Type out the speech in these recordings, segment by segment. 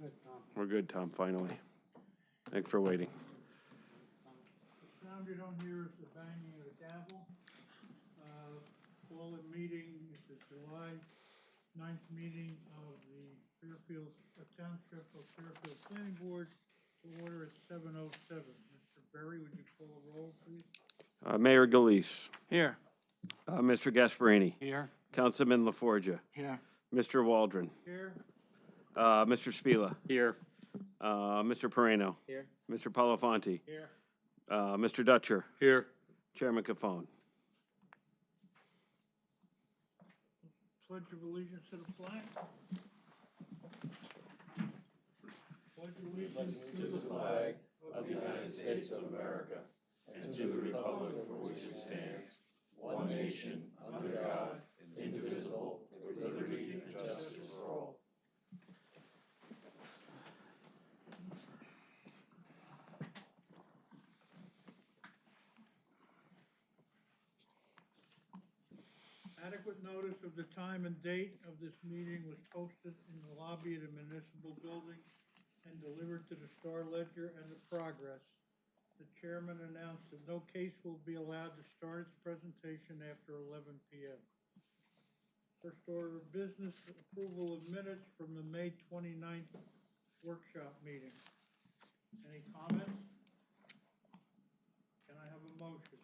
Good, Tom. We're good, Tom, finally. Thanks for waiting. The sound you don't hear is the banging of the gavel. Call a meeting, it's the July 9th meeting of the Fairfield, Township of Fairfield Planning Board to order at 7:07. Mr. Berry, would you call a roll, please? Mayor Galise. Here. Mr. Gasparini. Here. Councilman LaForgia. Here. Mr. Waldron. Here. Mr. Spila. Here. Mr. Perino. Here. Mr. Palafonte. Here. Mr. Dutcher. Here. Chairman Cafone. Pledge of allegiance to the flag. Pledge of allegiance to the flag of the United States of America and to the republic for which it stands, one nation, under God, indivisible, with liberty and justice for all. Adequate notice of the time and date of this meeting was posted in the lobby of the municipal building and delivered to the Star Ledger and the Progress. The chairman announced that no case will be allowed to start its presentation after 11 p.m. First order of business, approval of minutes from the May 29th workshop meeting. Any comments? Can I have a motion?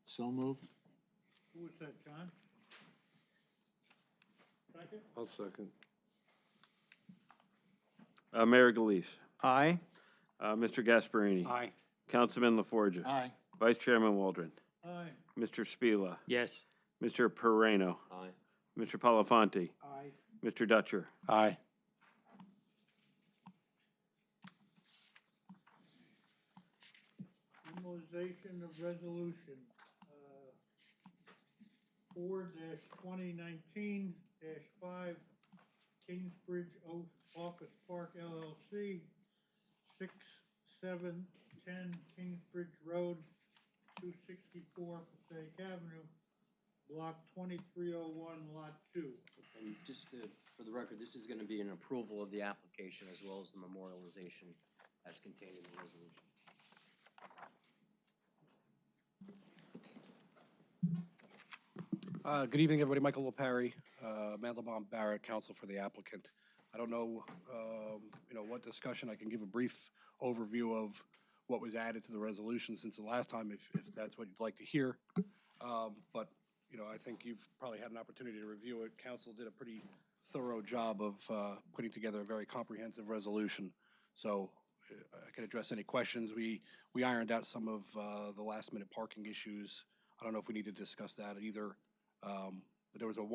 So moved. Who was that, John? Second? I'll second. Mayor Galise. Aye. Mr. Gasparini. Aye. Councilman LaForgia. Aye. Vice Chairman Waldron. Aye. Mr. Spila. Yes. Mr. Perino. Aye. Mr. Palafonte. Aye. Mr. Dutcher. Aye. Formalization of resolution, 4-2019-5, Kingsbridge Office Park LLC, 6710 Kingsbridge Road, 264 Passaic Avenue, Block 2301, Lot 2. And just for the record, this is going to be an approval of the application as well as the memorialization as contained in the resolution. Good evening, everybody. Michael LaParry, Mandelbaum Barrett, counsel for the applicant. I don't know, what discussion. I can give a brief overview of what was added to the resolution since the last time, if that's what you'd like to hear. But I think you've probably had an opportunity to review it. Council did a pretty thorough job of putting together a very comprehensive resolution. So I can address any questions. We ironed out some of the last-minute parking issues. I don't know if we need to discuss that either. But there was a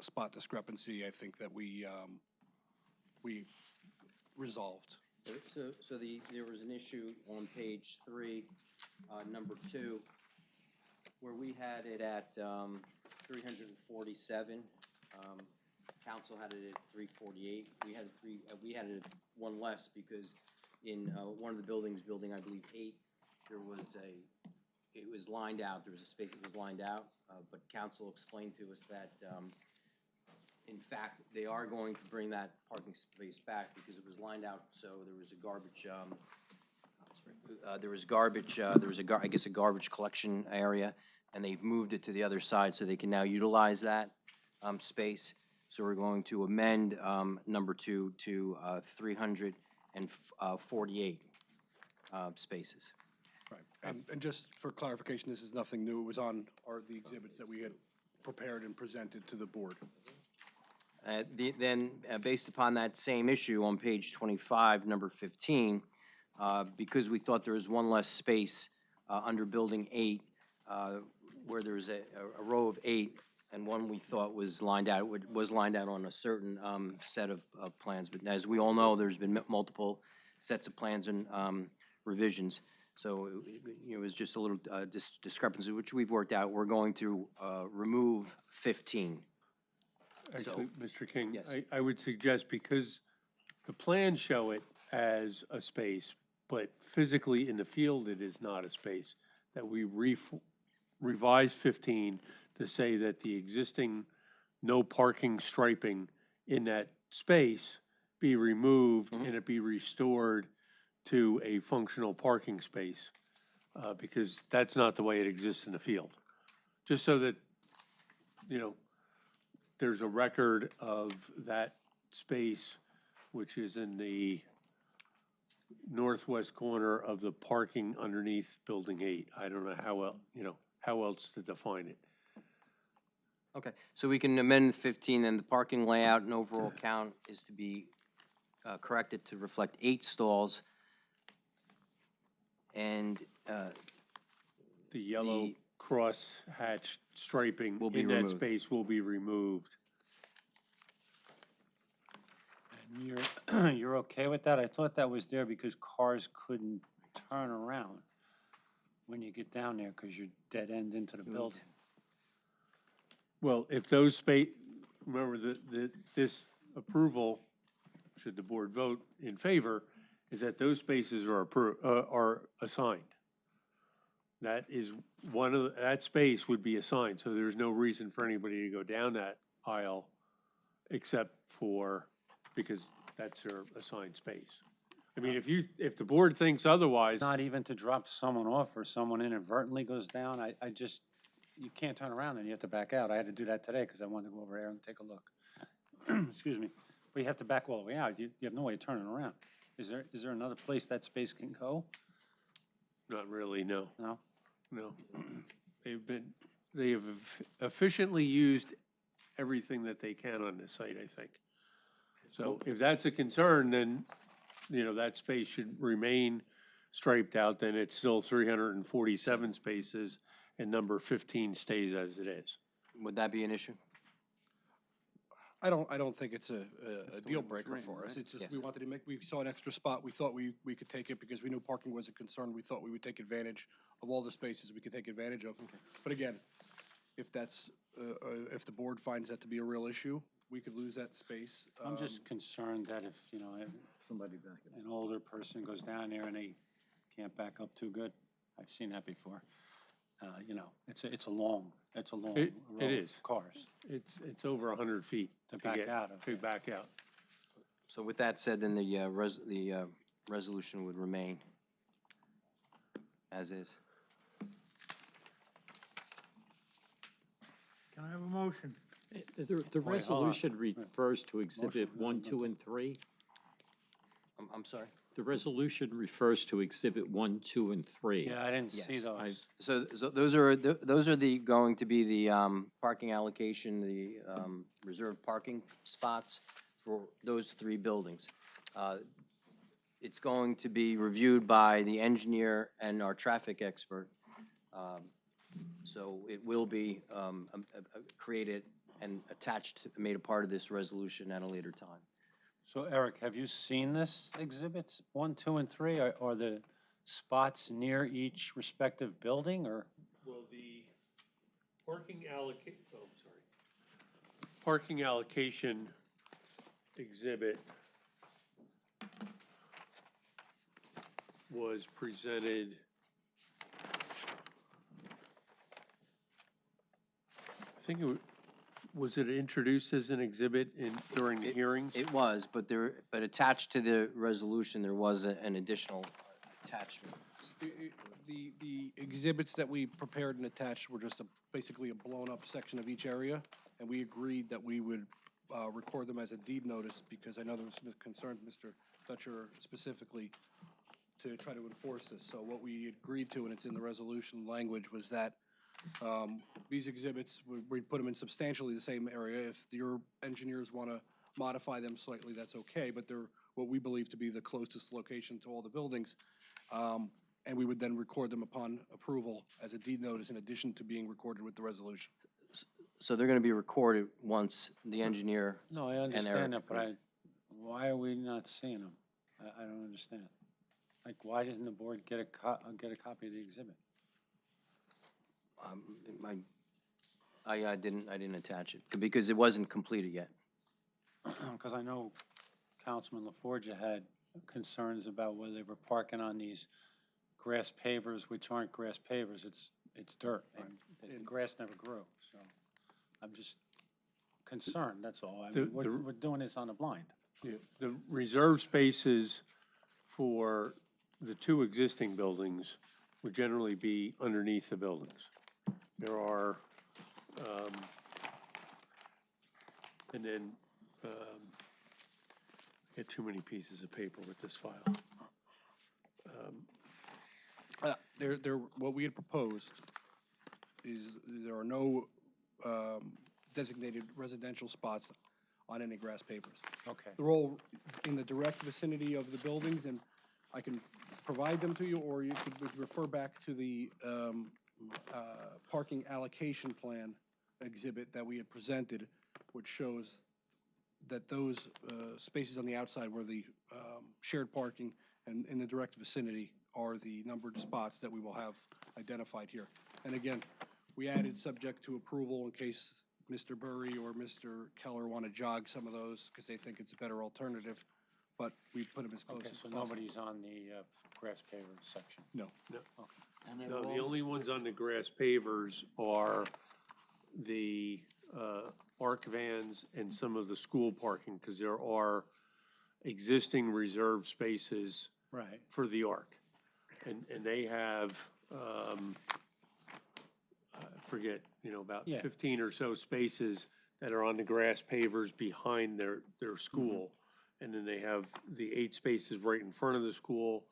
spot discrepancy, I think, that we resolved. So there was an issue on page 3, number 2, where we had it at 347. Council had it at 348. We had it at one less because in one of the buildings, I believe 8, it was lined out. There was a space that was lined out, but council explained to us that, in fact, they are going to bring that parking space back because it was lined out. So there was a garbage. I guess a garbage collection area, and they've moved it to the other side so they can now utilize that space. So we're going to amend number 2 to 348 spaces. Right. And just for clarification, this is nothing new. It was on the exhibits that we had prepared and presented to the board. Based upon that same issue on page 25, number 15, because we thought there was one less space under building 8, where there was a row of 8, and one we thought was lined out on a certain set of plans. But as we all know, there's been multiple sets of plans and revisions. So it was just a little discrepancy, which we've worked out. We're going to remove 15. Actually, Mr. King, yes. I would suggest, because the plans show it as a space, but physically in the field it is not a space, that we revise 15 to say that the existing no parking striping in that space be removed and it be restored to a functional parking space, because that's not the way it exists in the field. Just so that, you know, there's a record of that space, which is in the northwest corner of the parking underneath Building 8. I don't know how else, you know, how else to define it. Okay, so we can amend 15, and the parking layout and overall count is to be corrected to reflect 8 stalls. And The yellow cross-hatched striping Will be in that removed. space will be removed. And you're okay with that? I thought that was there because cars couldn't turn around when you get down there because you're dead end into the building. Well, if those remember this approval, should the board vote in favor, is that those spaces are assigned. That is that space would be assigned, so there's no reason for anybody to go down that aisle except for, because that's their assigned space. I mean, if the board thinks otherwise, Not even to drop someone off or someone inadvertently goes down, I just, you can't turn around and you have to back out. I had to do that today because I wanted to go over there and take a look. Excuse me. But you have to back all the way out. You have no way of turning around. Is there another place that space can go? not really, no. No? No. They have efficiently used everything that they can on this site, I think. So if that's a concern, then, you know, that space should remain striped out, then it's still 347 spaces, and number 15 stays as it is. would that be an issue? I don't think it's a deal breaker for us. It's just, we wanted to we saw an extra spot. We thought we could take it because we knew parking was a concern. We thought we would take advantage of all the spaces we could take advantage of. But again, if that's, if the board finds that to be a real issue, we could lose that space. I'm just concerned that if, you know, an older person goes down there and they can't back up too good. I've seen that before. You know, it's a long It row is. of cars. It's over 100 feet To back out of. To back out. So with that said, then the resolution would remain as is. Can I have a motion? The hold on. resolution refers to Exhibit Motion. 1, 2, and 3. I'm sorry? The resolution refers to Exhibit 1, 2, and 3. Yeah, I didn't see Yes. those. So those are going to be the parking allocation, the reserved parking spots for those 3 buildings. It's going to be reviewed by the engineer and our traffic expert. So it will be created and attached, made a part of this resolution at a later time. So Eric, have you seen this exhibits 1, 2, and 3? Are the spots near each respective building or? Well, the parking parking allocation exhibit was presented, I think was it introduced as an exhibit during the hearings? It was, but attached to the resolution, there was an additional attachment. The exhibits that we prepared and attached were just basically a blown-up section of each area, and we agreed that we would record them as a deed notice because I know there was some concern, Mr. Dutcher specifically, to try to enforce this. So what we agreed to, and it's in the resolution language, was that these exhibits, we'd put them in substantially the same area. If your engineers want to modify them slightly, that's okay, but they're what we believe to be the closest location to all the buildings. And we would then record them upon approval as a deed notice in addition to being recorded with the resolution. So they're going to be recorded once the engineer. No, I Eric understand that, but agrees. why are we not seeing them? I don't understand. Like, why didn't the board get a copy of the exhibit? I didn't attach it because it wasn't completed yet. Because I know Councilman LaForgia had concerns about whether they were parking on these grass pavers, which aren't grass pavers, it's dirt, and the grass never grew, so I'm just concerned, that's all. I mean, we're doing this on the blind. The reserve spaces for the two existing buildings would generally be underneath the buildings. There are, and then, I get too many pieces of paper with this file. What we had proposed is there are no designated residential spots on any grass pavers. Okay. They're all in the direct vicinity of the buildings, and I can provide them to you, or you could refer back to the parking allocation plan exhibit that we had presented, which shows that those spaces on the outside where the shared parking and in the direct vicinity are the numbered spots that we will have identified here. And again, we added subject to approval in case Mr. Burry or Mr. Keller want to jog some of those because they think it's a better alternative, but we put them as close Okay, as so possible. nobody's on the grass paver section? No. And they're No, the all- only ones on the grass pavers are the ARC vans and some of the school parking, because there are existing reserve spaces Right. for the ARC. And they have, I forget, about Yeah. 15 or so spaces that are on the grass pavers behind their school. And then they have the 8 spaces right in front of the school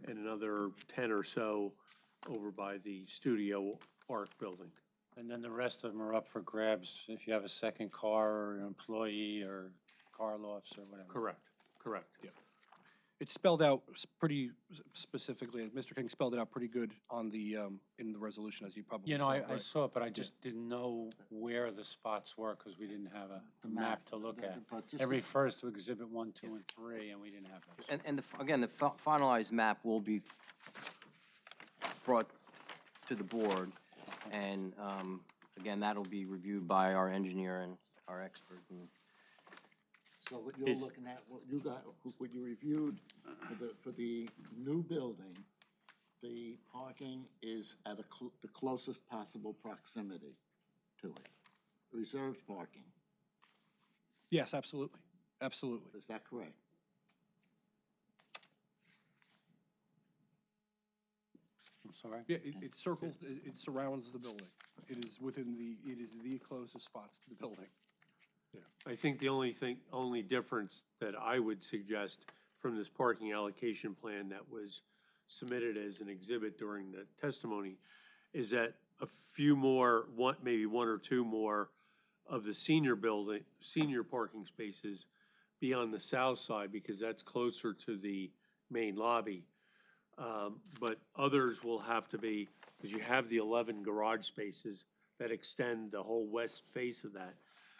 and another 10 or so over by the studio ARC building. And then the rest of them are up for grabs if you have a second car or an employee or car lofts or whatever. Correct. Yeah. It's spelled out pretty specifically, Mr. King spelled it out pretty good on the, in the resolution, as you probably You saw. know, I right? saw it, but I just didn't know where the spots were because we didn't have a The map to look the- at. but just It to- refers to exhibit 1, 2, and 3, and we didn't have those. And again, the finalized map will be brought to the board, and again, that'll be reviewed by our engineer and our expert. And So what you're looking at, what you got, what you reviewed for the new building, the parking is at the closest possible proximity to it. Reserved parking, Yes, absolutely, absolutely. is that correct? I'm sorry? Yeah, it circles, it surrounds the building. It is the closest spots to the building. Yeah, I think the only difference that I would suggest from this parking allocation plan that was submitted as an exhibit during the testimony is that a few more, maybe 1 or 2 more of the senior parking spaces be on the south side, because that's closer to the main lobby. But others will have to be, because you have the 11 garage spaces that extend the whole west face of that.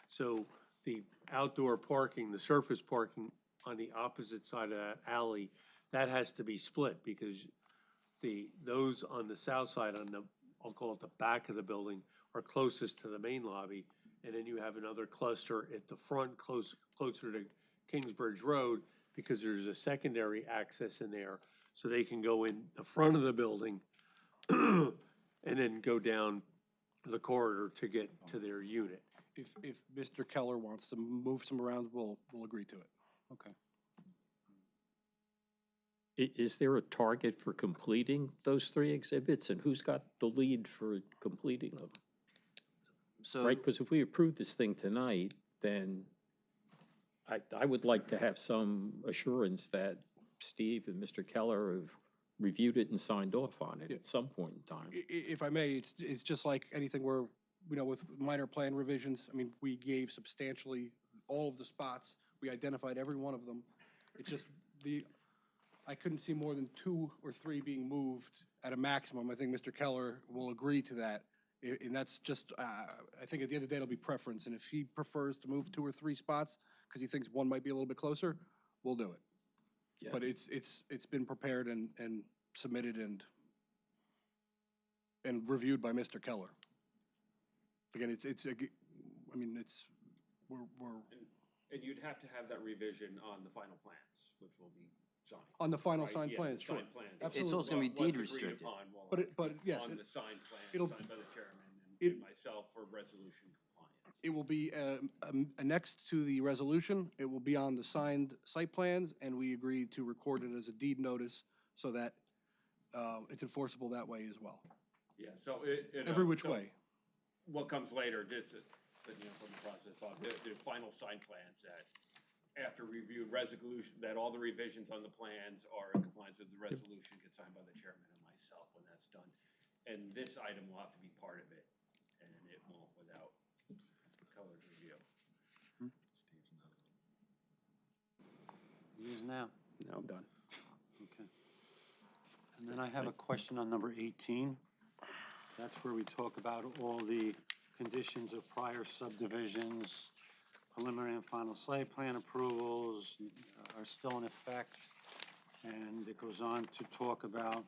So the outdoor parking, the surface parking on the opposite side of that alley, that has to be split, because those on the south side, I'll call it the back of the building, are closest to the main lobby. And then you have another cluster at the front, closer to Kingsbridge Road, because there's a secondary access in there, so they can go in the front of the building and then go down the corridor to get to their unit. If Mr. Keller wants to move some around, we'll agree to it. Okay. Is there a target for completing those 3 exhibits, and who's got the lead for completing them? So, Right, because if we approve this thing tonight, then I would like to have some assurance that Steve and Mr. Keller have reviewed it and signed off on it at some point in time. If I may, it's just like anything where, with minor plan revisions, I mean, we gave substantially all of the spots. We identified every one of them. It's just I couldn't see more than 2 or 3 being moved at a maximum. I think Mr. Keller will agree to that. And that's just, I think at the end of the day, it'll be preference. And if he prefers to move 2 or 3 spots because he thinks one might be a little bit closer, we'll do it. Yeah. But it's been prepared and submitted and reviewed by Mr. Keller. Again, we're And you'd have to have that revision on the final plans, which will be signed. on the final Right, signed yeah, plans, the sure. signed plans. Absolutely. it's also gonna be Once deed agreed restricted. upon, we'll But yes, on the signed plan, it'll- signed by the chairman it- and myself for resolution compliance. It will be annexed to the resolution. It will be on the signed site plans, and we agreed to record it as a deed notice so that it's enforceable that way as well. Yeah, so Every which so way. What comes later, just, from the process, the final sign plans that, after reviewed resolution, that all the revisions on the plans are in compliance with the resolution, get signed by the chairman and myself when that's done. And this item will have to be part of it, and it won't without colored review. It is now. Now I'm done. Okay. And then I have a question on number 18. That's where we talk about all the conditions of prior subdivisions, preliminary and final site plan approvals are still in effect. And it goes on to talk about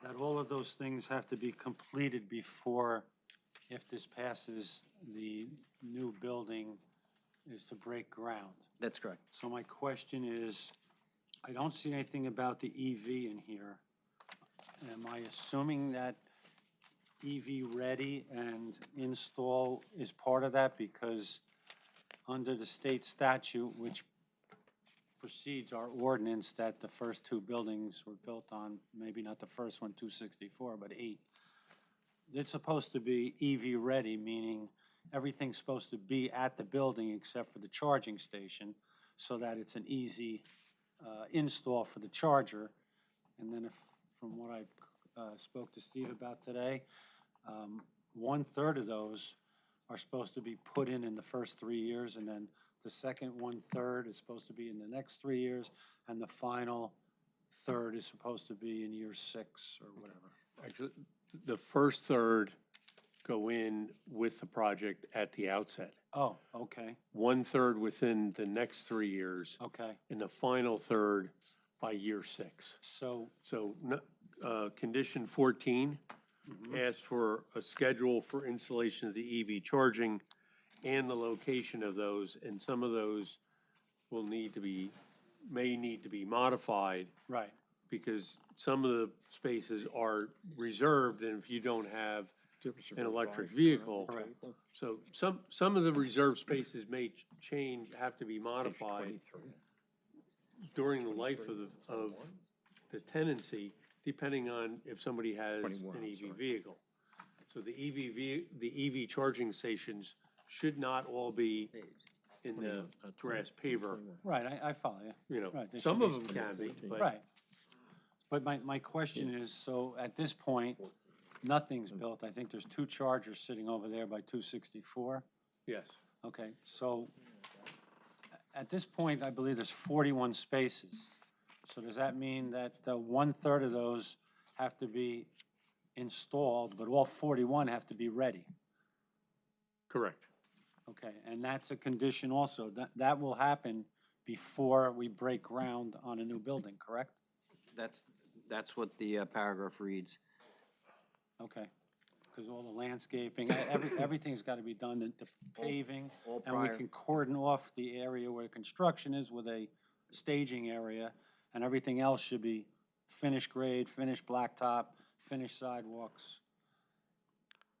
that all of those things have to be completed before, if this passes, the new building is to break ground. That's correct. So my question is, I don't see anything about the EV in here. Am I assuming that EV ready and install is part of that? Because under the state statute, which precedes our ordinance, that the first two buildings were built on, maybe not the first one, 264, but 8. It's supposed to be EV ready, meaning everything's supposed to be at the building except for the charging station, so that it's an easy install for the charger. And then if, from what I spoke to Steve about today, 1/3 of those are supposed to be put in the first 3 years, and then the second 1/3 is supposed to be in the next 3 years, and the final third is supposed to be in year 6 or whatever. Actually, the first third go in with the project at the outset. Oh, okay, 1/3 within the next 3 years, okay. and the final third by year 6. So, So, condition 14 asks for a schedule for installation of the EV charging and the location of those, and some of those will need to be, may need to be modified right, because some of the spaces are reserved, and if you don't have an electric vehicle. correct. So some of the reserved spaces may change, have to be modified during the life of the tenancy, depending on if somebody has an EV vehicle. So the EV charging stations should not all be in the grass paver, Right, I follow you. you know. Right, they Some should of be them can be, but Right. But my question is, so at this point, nothing's built. I think there's 2 chargers sitting over there by 264. yes. Okay, so at this point, I believe there's 41 spaces. So does that mean that 1/3 of those have to be installed, but all 41 have to be ready? Correct. Okay, and that's a condition also. That will happen before we break ground on a new building, correct? That's what the paragraph reads. Okay, because all the landscaping, everything's got to be done, the paving, all and we prior- can cordon off the area where construction is with a staging area, and everything else should be finished grade, finished blacktop, finished sidewalks.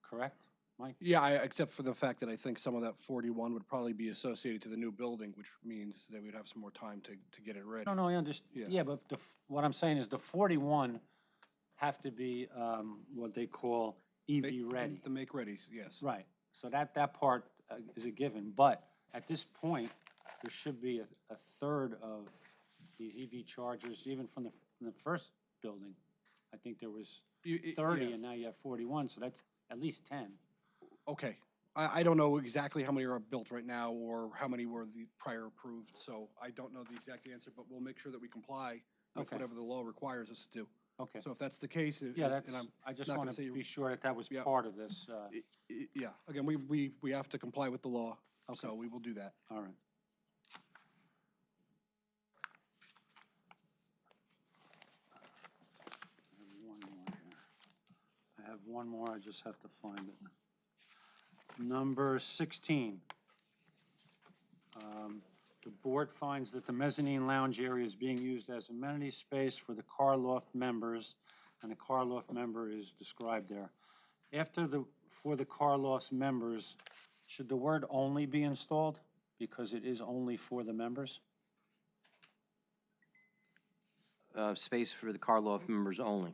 Correct, Mike? Yeah, except for the fact that I think some of that 41 would probably be associated to the new building, which means that we'd have some more time to get it ready. No, I understand. Yeah. Yeah, but what I'm saying is the 41 have to be what they call EV ready. The make-readies, yes. Right, so that part is a given, but at this point, there should be a third of these EV chargers, even from the first building. I think there was 30, yeah. and now you have 41, so that's at least 10. Okay. I don't know exactly how many are built right now or how many were the prior approved, so I don't know the exact answer, but we'll make sure that we comply with Okay. whatever the law requires us to do. Okay, So if that's the case, yeah, and that's, I just not want gonna say to you- be sure that was Yeah. part of this. yeah, again, we have to comply with the law, Okay. so we will do that. All right. I have one more, I just have to find it. Number 16. The board finds that the mezzanine lounge area is being used as amenity space for the car loft members, and the car loft member is described there. After for the car loss members, should the word only be installed? Because it is only for the members? Space for the car loft members only.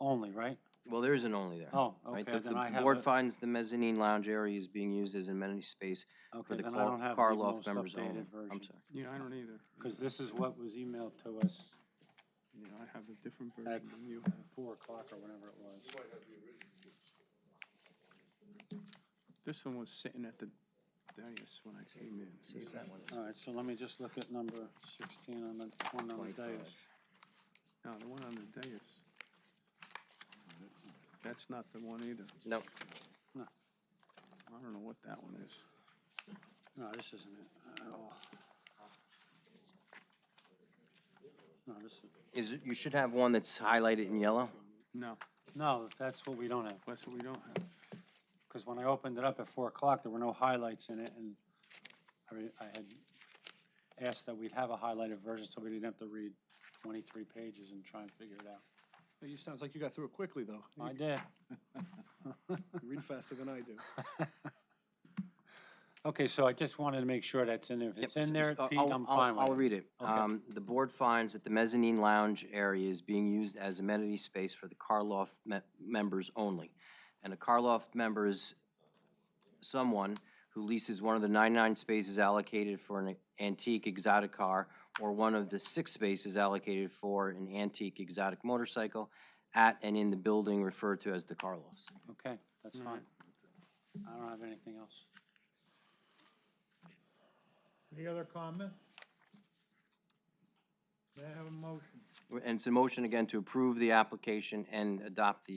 Only, right? Well, there is an only there. Oh, right? okay, then I The have board a- finds the mezzanine lounge area is being used as an amenity space for Okay, the then I don't have car the loft most members only. updated I'm version. sorry. Yeah, I don't either. Because this is what was emailed to us Yeah, I have a different at version than you. 4 o'clock or whenever it was. This one was sitting at the dais when I came in. See if that one is. All right, so let me just look at number 16 on the one on the dais. No, the one on the dais. That's not the one either. No, I don't know what that one is. No, this isn't it at all. No, this is, you should have one that's highlighted in yellow. No, no, that's what we don't have. that's what we don't have. Because when I opened it up at 4 o'clock, there were no highlights in it, and I had asked that we'd have a highlighted version so we didn't have to read 23 pages and try and figure it out. Hey, you sounds like you got through it quickly, though. I did. You read faster than I do. Okay, so I just wanted to make sure that's in there. If it's Yep, in there, so Pete, I'll- I'm fine with it. I'll read it. Okay. The board finds that the mezzanine lounge area is being used as amenity space for the car loft members only. And a car loft member is someone who leases one of the 99 spaces allocated for an antique exotic car or one of the 6 spaces allocated for an antique exotic motorcycle at and in the building referred to as the car lofts. Okay, that's fine. I don't have anything else. Any other comments? May I have a motion? And it's a motion again to approve the application and adopt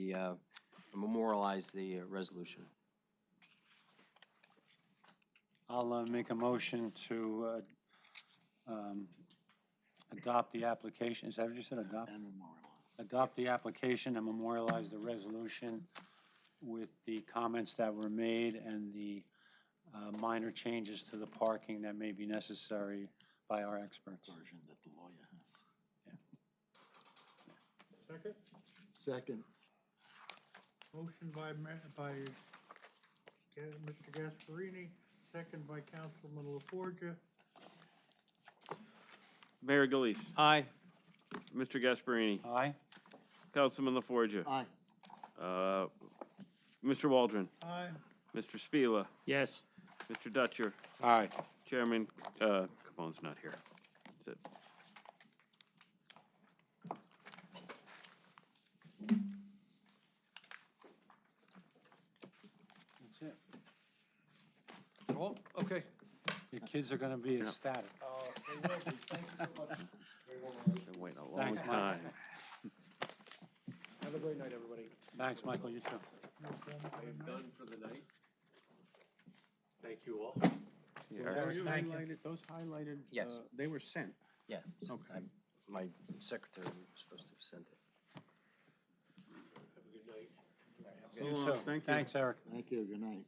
memorialize the resolution. I'll make a motion to adopt the application. Is that what you said, adopt? And memorialize. Adopt the application and memorialize the resolution with the comments that were made and the minor changes to the parking that may be necessary by our experts. Version that the lawyer has. Second? Second. Motion by Mr. Gasparini, second by Councilman LaForgia. Mayor Galais. Aye. Mr. Gasparini. Aye? Councilman LaForgia. Aye. Mr. Waldron. Aye. Mr. Spila. Yes. Mr. Dutcher. Aye. Chairman, Capone's not here. That's it. That's it. Oh, okay. Your kids are gonna be ecstatic. Been waiting a long Thanks, Mike. time. Have a great night, everybody. Thanks, Michael, you too. I am done for the night. Thank you all. Those Thank you. highlighted, those highlighted, Yes. they were sent. Yeah. Okay. My secretary was supposed to have sent it. Have a good night. So You long. too. Thank you. Thanks, Eric. Thank you, good night.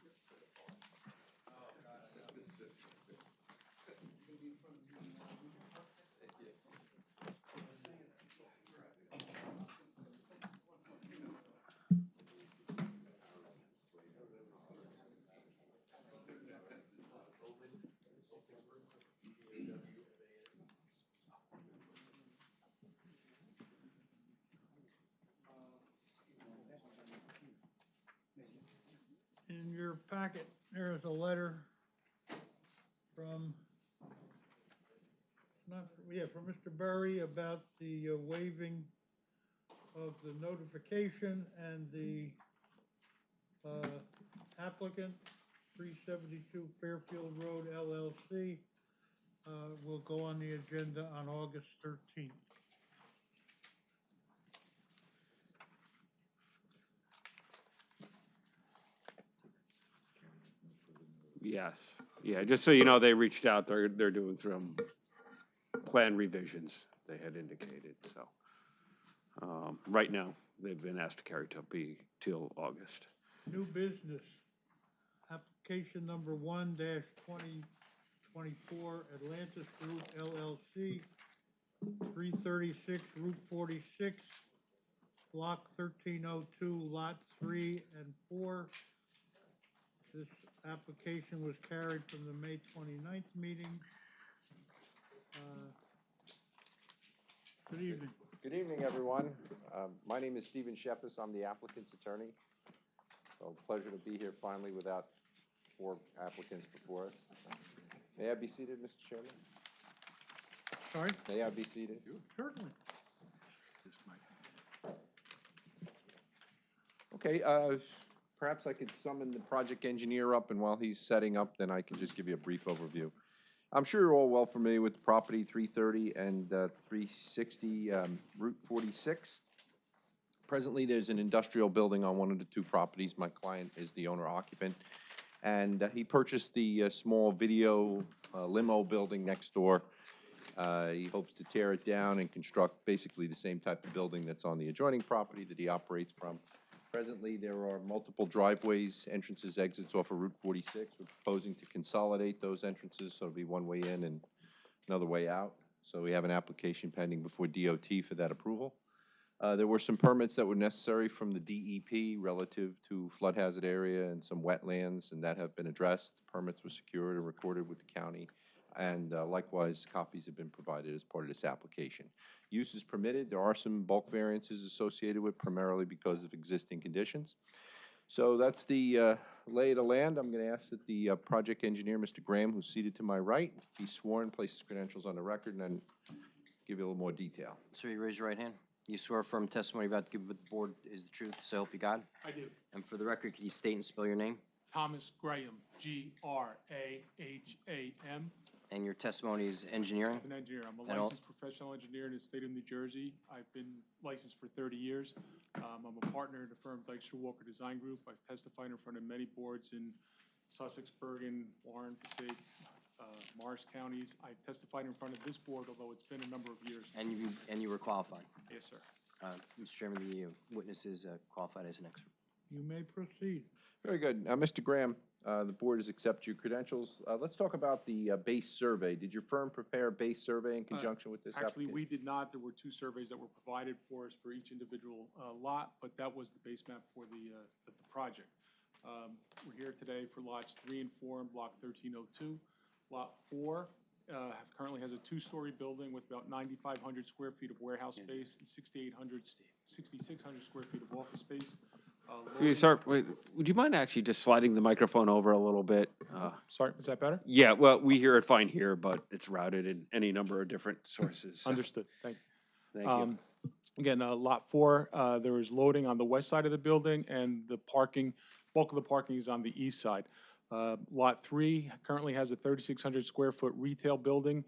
In your packet, there is a letter from, from Mr. Berry about the waiving of the notification and the applicant, 372 Fairfield Road LLC, will go on the agenda on August 13th. Yes, yeah, just so you know, they reached out, they're doing some plan revisions, they had indicated, so. Right now, they've been asked to carry till August. New business, application number 1-2024, Atlantis Group LLC, 336 Route 46, Block 1302, Lot 3 and 4. This application was carried from the May 29th meeting. Good evening. Good evening, everyone. My name is Stephen Shepis. I'm the applicant's attorney. So pleasure to be here finally without 4 applicants before us. May I be seated, Mr. Chairman? Sorry? May I be seated? Certainly. Okay, perhaps I could summon the project engineer up, and while he's setting up, then I can just give you a brief overview. I'm sure you're all well familiar with the property 330 and 360 Route 46. Presently, there's an industrial building on one of the 2 properties. My client is the owner occupant. And he purchased the small video limo building next door. He hopes to tear it down and construct basically the same type of building that's on the adjoining property that he operates from. Presently, there are multiple driveways, entrances, exits off of Route 46. We're proposing to consolidate those entrances, so it'll be one way in and another way out. So we have an application pending before DOT for that approval. There were some permits that were necessary from the DEP relative to flood hazard area and some wetlands, and that have been addressed. Permits were secured and recorded with the county, and likewise, copies have been provided as part of this application. Use is permitted. There are some bulk variances associated with, primarily because of existing conditions. So that's the lay of the land. I'm going to ask that the project engineer, Mr. Graham, who's seated to my right, be sworn, place his credentials on the record, and then give you a little more detail. Sir, you raise your right hand. You swear firm testimony about to give with the board is the truth, so help you God? I do. And for the record, can you state and spell your name? Thomas Graham, Graham. And your testimony is engineering? I'm an engineer. I'm a And all- licensed professional engineer in the state of New Jersey. I've been licensed for 30 years. I'm a partner in the firm Dykstra Walker Design Group. I've testified in front of many boards in Sussex, Bergen, Warren, Passaic, Morris counties. I've testified in front of this board, although it's been a number of years. And you were qualified? Yes, sir. Mr. Chairman, the witness is qualified as an expert. You may proceed. Very good. Now, Mr. Graham, the board has accepted your credentials. Let's talk about the base survey. Did your firm prepare a base survey in conjunction with this Actually, application? we did not. There were 2 surveys that were provided for us for each individual lot, but that was the base map for the project. We're here today for lots 3 and 4 in block 1302. Lot 4 currently has a 2-story building with about 9,500 square feet of warehouse space and 6,600 square feet of office space. Sir, wait, would you mind actually just sliding the microphone over a little bit? Sorry, is that better? Yeah, well, we hear it fine here, but it's routed in any number of different sources. Understood. Thank you. Thank you. Again, lot 4, there is loading on the west side of the building, and the bulk of the parking is on the east side. Lot 3 currently has a 3,600 square foot retail building,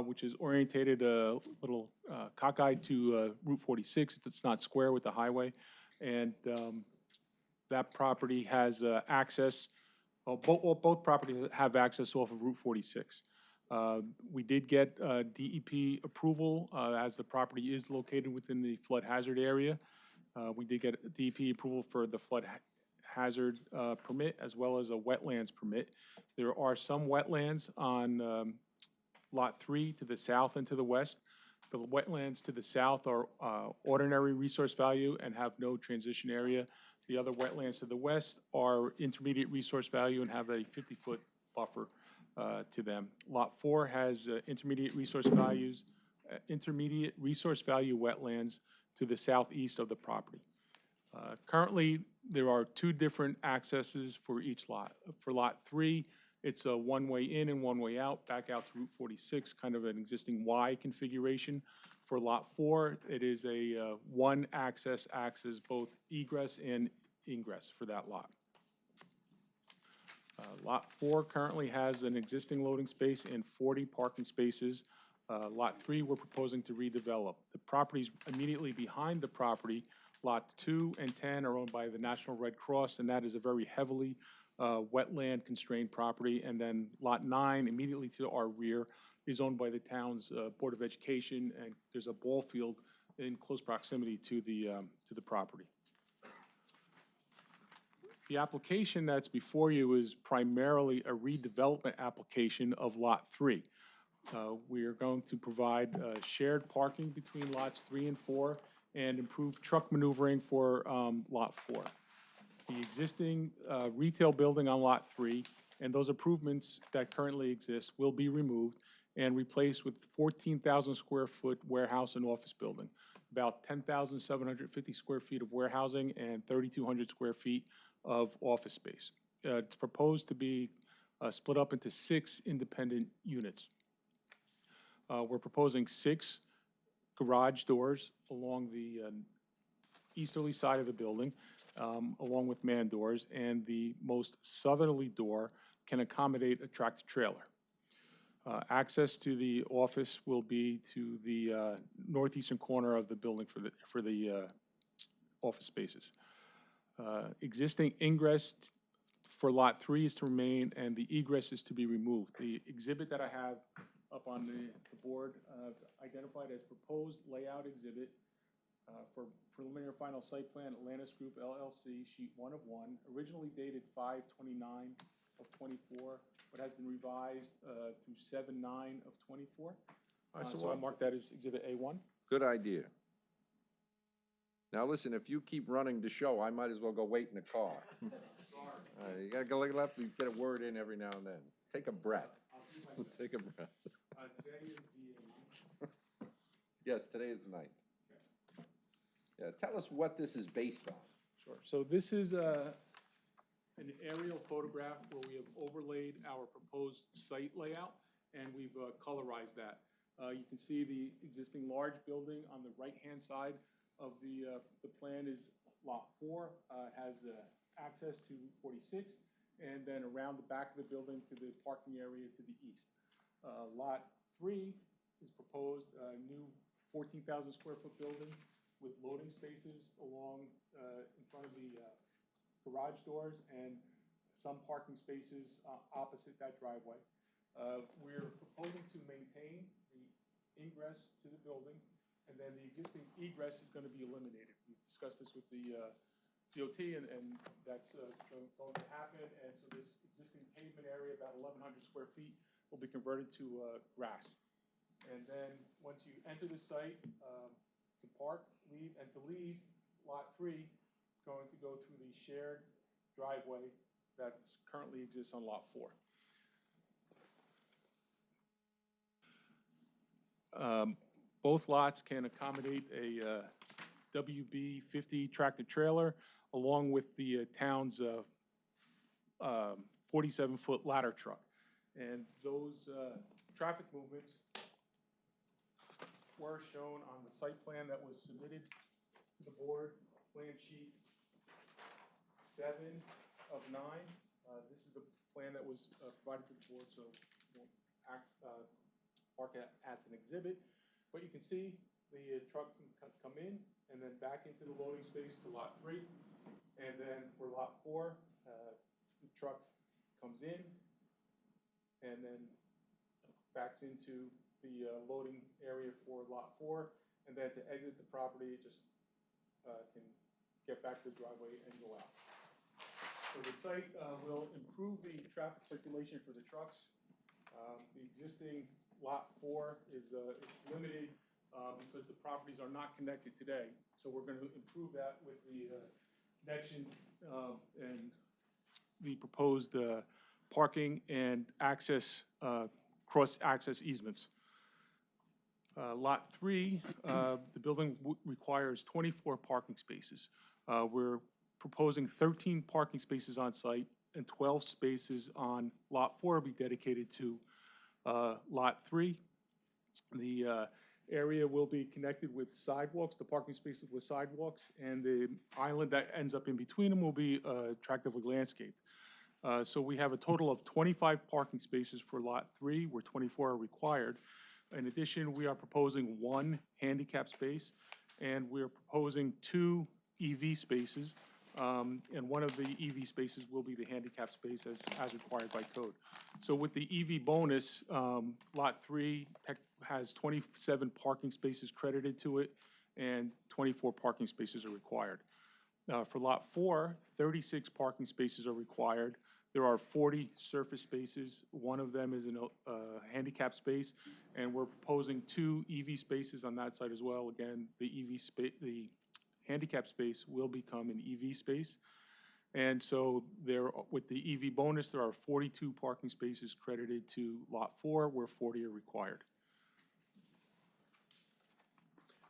which is orientated a little cockeyed to Route 46. It's not square with the highway. And that property has access, well, both properties have access off of Route 46. We did get DEP approval as the property is located within the flood hazard area. We did get DEP approval for the flood hazard permit as well as a wetlands permit. There are some wetlands on Lot 3 to the south and to the west. The wetlands to the south are ordinary resource value and have no transition area. The other wetlands to the west are intermediate resource value and have a 50-foot buffer to them. Lot 4 has intermediate resource value wetlands to the southeast of the property. Currently, there are 2 different accesses for each lot. For Lot 3, it's a one-way in and one-way out, back out to Route 46, kind of an existing Y configuration. For Lot 4, it is a one access both egress and ingress for that lot. Lot 4 currently has an existing loading space and 40 parking spaces. Lot 3, we're proposing to redevelop. The properties immediately behind the property, Lot 2 and 10 are owned by the National Red Cross, and that is a very heavily wetland constrained property. And then Lot 9, immediately to our rear, is owned by the town's Board of Education, and there's a ball field in close proximity to the property. The application that's before you is primarily a redevelopment application of Lot 3. We are going to provide shared parking between lots 3 and 4 and improved truck maneuvering for Lot 4. The existing retail building on Lot 3 and those improvements that currently exist will be removed and replaced with 14,000 square foot warehouse and office building, about 10,750 square feet of warehousing and 3,200 square feet of office space. It's proposed to be split up into 6 independent units. We're proposing 6 garage doors along the easterly side of the building, along with man doors, and the most southerly door can accommodate a tractor trailer. Access to the office will be to the northeastern corner of the building for the office spaces. Existing ingress for Lot 3 is to remain, and the egress is to be removed. The exhibit that I have up on the board identified as proposed layout exhibit for preliminary final site plan, Atlantis Group LLC, sheet 1 of 1, originally dated 5/29 of 24, but has been revised through 7/9 of 24. So I marked that as exhibit A1. Good idea. Now, listen, if you keep running the show, I might as well go wait in the car. You gotta go left, you get a word in every now and then. Take a breath. Take a breath. Today is the 9th. Yes, today is the 9th. Yeah, tell us what this is based on. Sure. So this is an aerial photograph where we have overlaid our proposed site layout, and we've colorized that. You can see the existing large building on the right-hand side of the plan is Lot 4. It has access to 46, and then around the back of the building to the parking area to the east. Lot 3 is proposed, a new 14,000 square foot building with loading spaces along in front of the garage doors and some parking spaces opposite that driveway. We're proposing to maintain the ingress to the building, and then the existing egress is going to be eliminated. We've discussed this with the DOT, and that's going to happen. And so this existing pavement area, about 1,100 square feet, will be converted to grass. And then once you enter the site, to park, leave, and to leave, Lot 3 going to go through the shared driveway that currently exists on Lot 4. Both lots can accommodate a WB50 tractor trailer along with the town's 47-foot ladder truck. And those traffic movements were shown on the site plan that was submitted to the board, plan sheet 7 of 9. This is the plan that was provided to the board, so we'll mark it as an exhibit. But you can see the truck can come in and then back into the loading space to Lot 3. And then for Lot 4, the truck comes in and then backs into the loading area for Lot 4. And then to exit the property, it just can get back to the driveway and go out. So the site will improve the traffic circulation for the trucks. The existing Lot 4 is it's limited because the properties are not connected today. So we're going to improve that with the connection and the proposed parking and access, cross-access easements. Lot 3, the building requires 24 parking spaces. We're proposing 13 parking spaces on site, and 12 spaces on Lot 4 will be dedicated to Lot 3. The area will be connected with sidewalks, the parking spaces with sidewalks, and the island that ends up in between them will be attractively landscaped. So we have a total of 25 parking spaces for Lot 3, where 24 are required. In addition, we are proposing 1 handicap space, and we're proposing 2 EV spaces, and one of the EV spaces will be the handicap space as required by code. So with the EV bonus, Lot 3 has 27 parking spaces credited to it, and 24 parking spaces are required. For Lot 4, 36 parking spaces are required. There are 40 surface spaces. One of them is a handicap space, and we're proposing 2 EV spaces on that side as well. Again, the handicap space will become an EV space. And so there, with the EV bonus, there are 42 parking spaces credited to Lot 4, where 40 are required.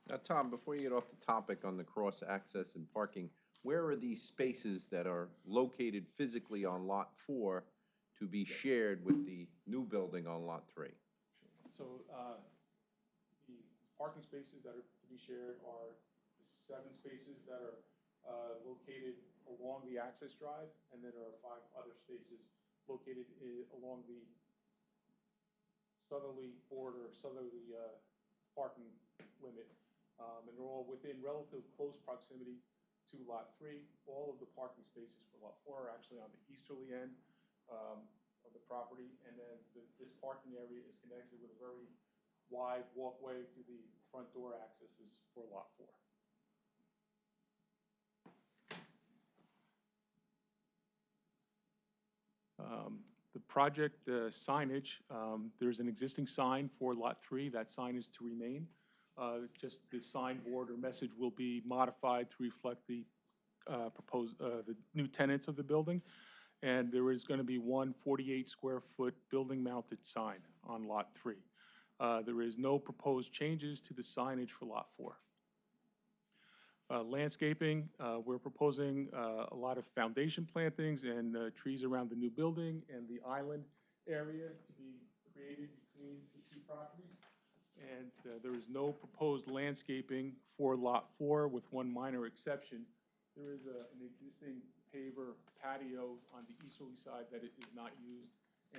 Now, Tom, before you get off the topic on the cross-access and parking, where are these spaces that are located physically on Lot 4 to be shared with the new building on Lot 3? So the parking spaces that are to be shared are the 7 spaces that are located along the access drive, and then there are 5 other spaces located along the southerly parking limit. And they're all within relative close proximity to Lot 3. All of the parking spaces for Lot 4 are actually on the easterly end of the property, and then this parking area is connected with a very wide walkway to the front door accesses for Lot 4. The project signage, there's an existing sign for Lot 3. That sign is to remain. Just the signboard or message will be modified to reflect the the new tenants of the building. And there is going to be one 48-square-foot building-mounted sign on Lot 3. There is no proposed changes to the signage for Lot 4. Landscaping, we're proposing a lot of foundation plantings and trees around the new building and the island area to be created between the 2 properties. And there is no proposed landscaping for Lot 4 with one minor exception. There is an existing paver patio on the easterly side that it is not used,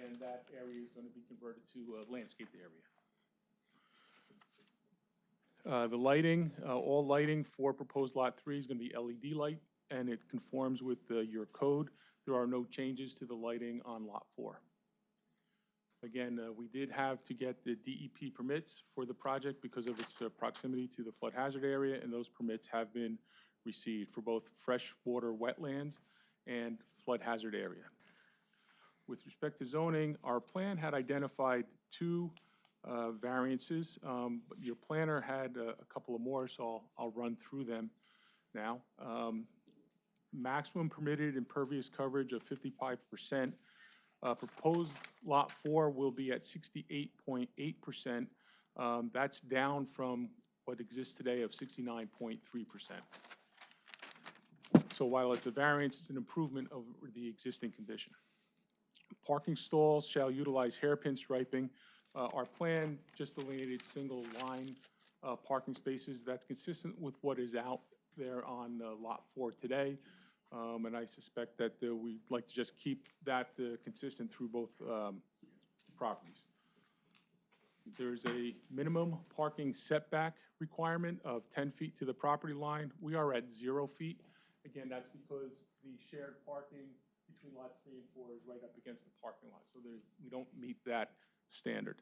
and that area is going to be converted to a landscaped area. The lighting, all lighting for proposed Lot 3 is going to be LED light, and it conforms with your code. There are no changes to the lighting on Lot 4. Again, we did have to get the DEP permits for the project because of its proximity to the flood hazard area, and those permits have been received for both freshwater wetlands and flood hazard area. With respect to zoning, our plan had identified 2 variances, but your planner had a couple of more, so I'll run through them now. Maximum permitted impervious coverage of 55%. Proposed Lot 4 will be at 68.8%. That's down from what exists today of 69.3%. So while it's a variance, it's an improvement over the existing condition. Parking stalls shall utilize hairpin striping. Our plan just delineated single line parking spaces. That's consistent with what is out there on Lot 4 today. And I suspect that we'd like to just keep that consistent through both properties. There's a minimum parking setback requirement of 10 feet to the property line. We are at 0 feet. Again, that's because the shared parking between lots 3 and 4 is right up against the parking lot, so we don't meet that standard.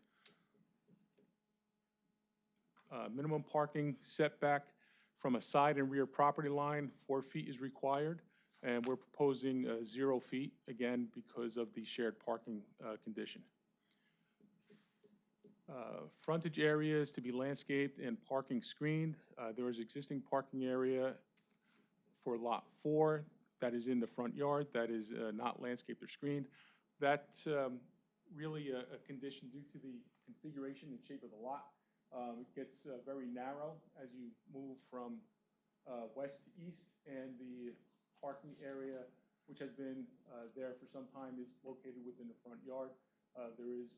Minimum parking setback from a side and rear property line, 4 feet is required, and we're proposing 0 feet, again, because of the shared parking condition. Frontage areas to be landscaped and parking screened. There is existing parking area for Lot 4 that is in the front yard that is not landscaped or screened. That's really a condition due to the configuration and shape of the lot. It gets very narrow as you move from west to east, and the parking area, which has been there for some time, is located within the front yard. There is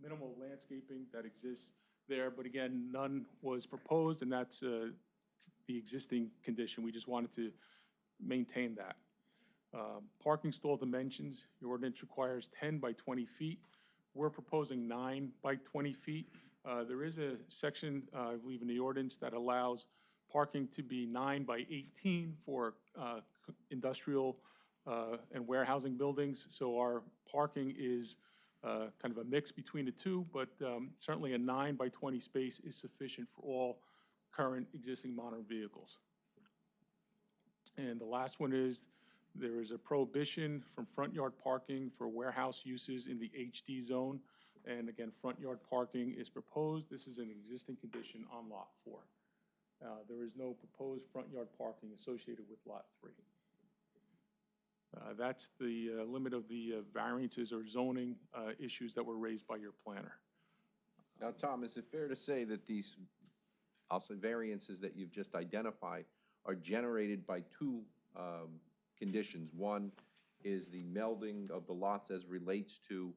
minimal landscaping that exists there, but again, none was proposed, and that's the existing condition. We just wanted to maintain that. Parking stall dimensions, your ordinance requires 10 by 20 feet. We're proposing 9 by 20 feet. There is a section, I believe, in the ordinance that allows parking to be 9 by 18 for industrial and warehousing buildings. So our parking is kind of a mix between the two, but certainly a 9 by 20 space is sufficient for all current existing modern vehicles. And the last one is There is a prohibition from front yard parking for warehouse uses in the HD zone. And again, front yard parking is proposed. This is an existing condition on Lot 4. There is no proposed front yard parking associated with Lot 3. That's the limit of the variances or zoning issues that were raised by your planner. Now, Tom, is it fair to say that these, I'll say variances that you've just identified are generated by two conditions? One is the melding of the lots as relates to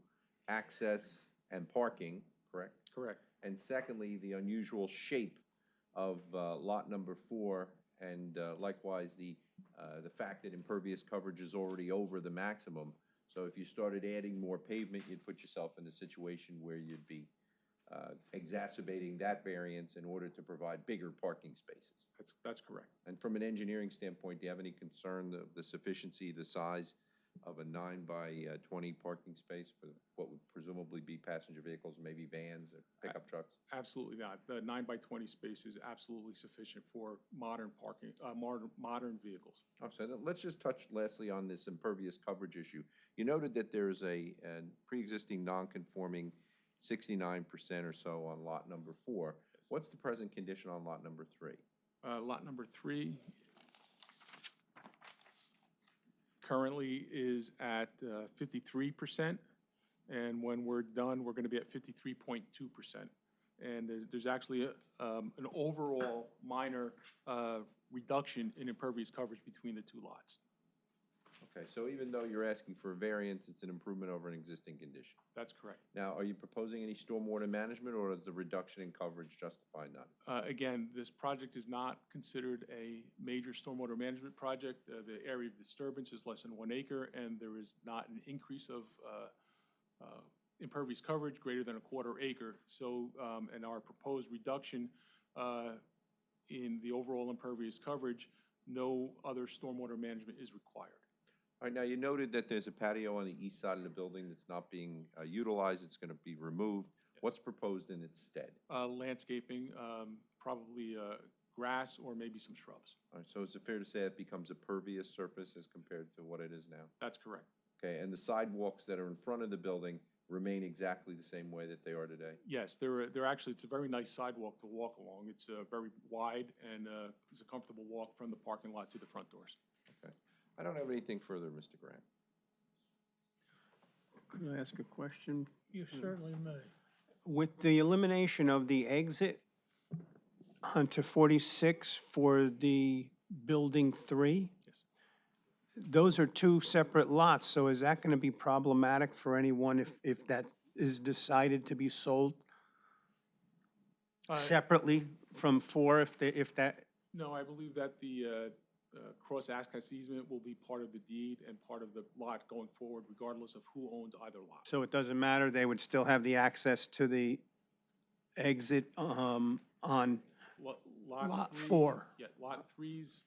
access and parking, correct? Correct. And secondly, the unusual shape of lot number 4, and likewise the fact that impervious coverage is already over the maximum. So if you started adding more pavement, you'd put yourself in a situation where you'd be exacerbating that variance in order to provide bigger parking spaces. That's correct. And from an engineering standpoint, do you have any concern of the sufficiency, the size of a 9 by 20 parking space for what would presumably be passenger vehicles, maybe vans or pickup trucks? Absolutely not. The 9 by 20 space is absolutely sufficient for modern parking, modern vehicles. Oh, so then let's just touch lastly on this impervious coverage issue. You noted that there's a pre-existing non-conforming 69% or so on lot number 4. What's the present condition on lot number 3? Lot number 3 currently is at 53%, and when we're done, we're going to be at 53.2%. And there's actually an overall minor reduction in impervious coverage between the two lots. Okay, so even though you're asking for a variance, it's an improvement over an existing condition. That's correct. Now, are you proposing any stormwater management, or does the reduction in coverage justify none? Again, this project is not considered a major stormwater management project. The area of disturbance is less than 1 acre, and there is not an increase of impervious coverage greater than 1/4 acre. So, and our proposed reduction in the overall impervious coverage, no other stormwater management is required. All right, now you noted that there's a patio on the east side of the building that's not being utilized. It's going to be removed. Yes. What's proposed in its stead? Landscaping, probably grass or maybe some shrubs. All right, so is it fair to say it becomes a pervious surface as compared to what it is now? That's correct. Okay, and the sidewalks that are in front of the building remain exactly the same way that they are today? Yes, they're actually, it's a very nice sidewalk to walk along. It's very wide and it's a comfortable walk from the parking lot to the front doors. Okay. I don't have anything further, Mr. Graham. Could I ask a question? You certainly may. With the elimination of the exit onto 46 for the building 3? Yes. Those are two separate lots, so is that going to be problematic for anyone if that is decided to be sold separately from 4 if that? No, I believe that the cross-access easement will be part of the deed and part of the lot going forward, regardless of who owns either lot. So it doesn't matter, they would still have the access to the exit on Lot 3 4. Yeah, Lot 3's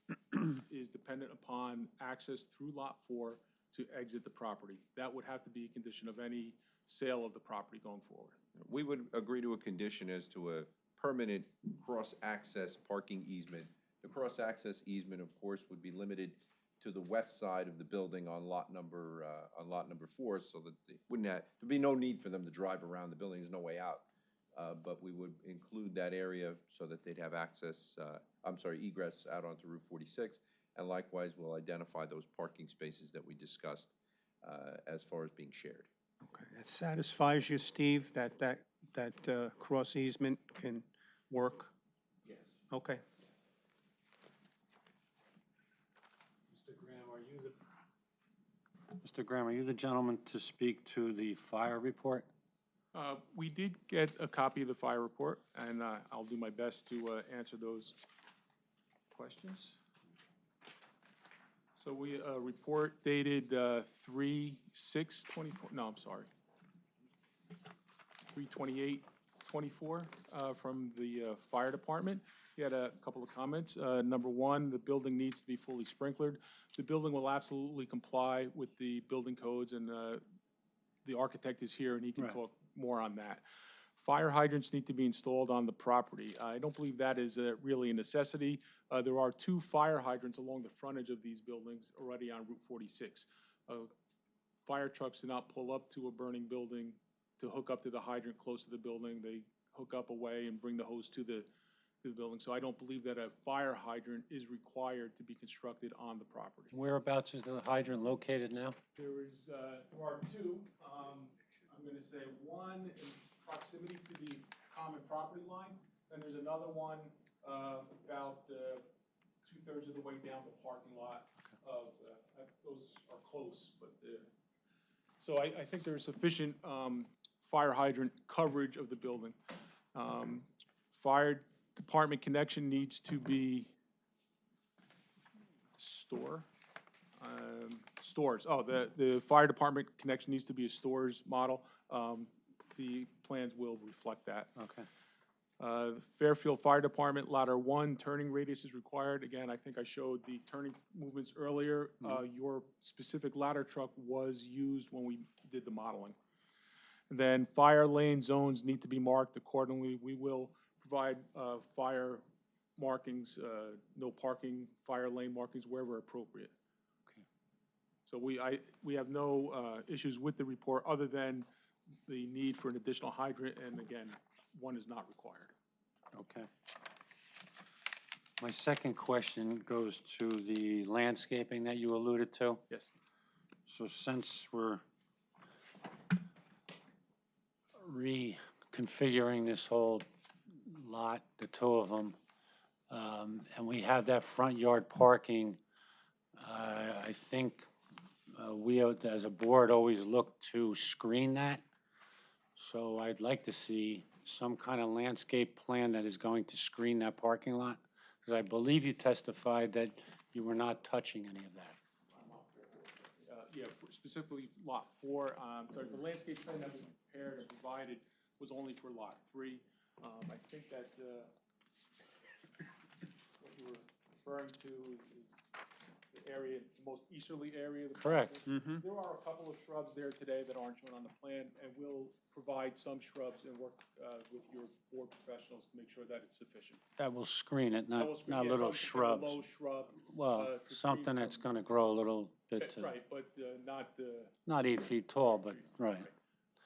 is dependent upon access through Lot 4 to exit the property. That would have to be a condition of any sale of the property going forward. We would agree to a condition as to a permanent cross-access parking easement. The cross-access easement, of course, would be limited to the west side of the building on lot number 4, so that there'd be no need for them to drive around the building. There's no way out. But we would include that area so that they'd have access, egress out onto Route 46. And likewise, we'll identify those parking spaces that we discussed as far as being shared. Okay, that satisfies you, Steve, that cross easement can work? Yes. Okay. Mr. Graham, are you the gentleman to speak to the fire report? We did get a copy of the fire report, and I'll do my best to answer those questions. So we, report dated 3/6/24, no, I'm sorry, 3/28/24 from the fire department. He had a couple of comments. Number one, the building needs to be fully sprinklered. The building will absolutely comply with the building codes, and the architect is here and he can Right. talk more on that. Fire hydrants need to be installed on the property. I don't believe that is really a necessity. There are 2 fire hydrants along the frontage of these buildings already on Route 46. Fire trucks do not pull up to a burning building to hook up to the hydrant close to the building. They hook up away and bring the hose to the building. So I don't believe that a fire hydrant is required to be constructed on the property. Whereabouts is the hydrant located now? There are 2. I'm going to say one in proximity to the common property line, and there's another one about 2/3 of the way down the parking lot of, those are close, but so I think there's sufficient fire hydrant coverage of the building. Fire department connection needs to be stores. Oh, the fire department connection needs to be a stores model. The plans will reflect that. Okay. The Fairfield Fire Department, ladder 1, turning radius is required. Again, I think I showed the turning movements earlier. Your specific ladder truck was used when we did the modeling. And then fire lane zones need to be marked accordingly. We will provide fire markings, no parking, fire lane markings wherever appropriate. Okay. So we have no issues with the report other than the need for an additional hydrant, and again, one is not required. Okay. My second question goes to the landscaping that you alluded to. Yes. So since we're reconfiguring this whole lot, the 2 of them, and we have that front yard parking, I think we, as a board, always look to screen that. So I'd like to see some kind of landscape plan that is going to screen that parking lot, because I believe you testified that you were not touching any of that. Yeah, specifically Lot 4. So the landscape plan that was prepared and provided was only for Lot 3. I think that what you were referring to is the area, the most easterly area of the Correct. property. There are a couple of shrubs there today that aren't shown on the plan, and we'll provide some shrubs and work with your board professionals to make sure that it's sufficient. That will screen it, That will not, screen- not yeah, little probably just like a shrubs. low shrub. Well, to something screen that's from- gonna grow a little bit, Right, but not not 8 feet tall, but, right.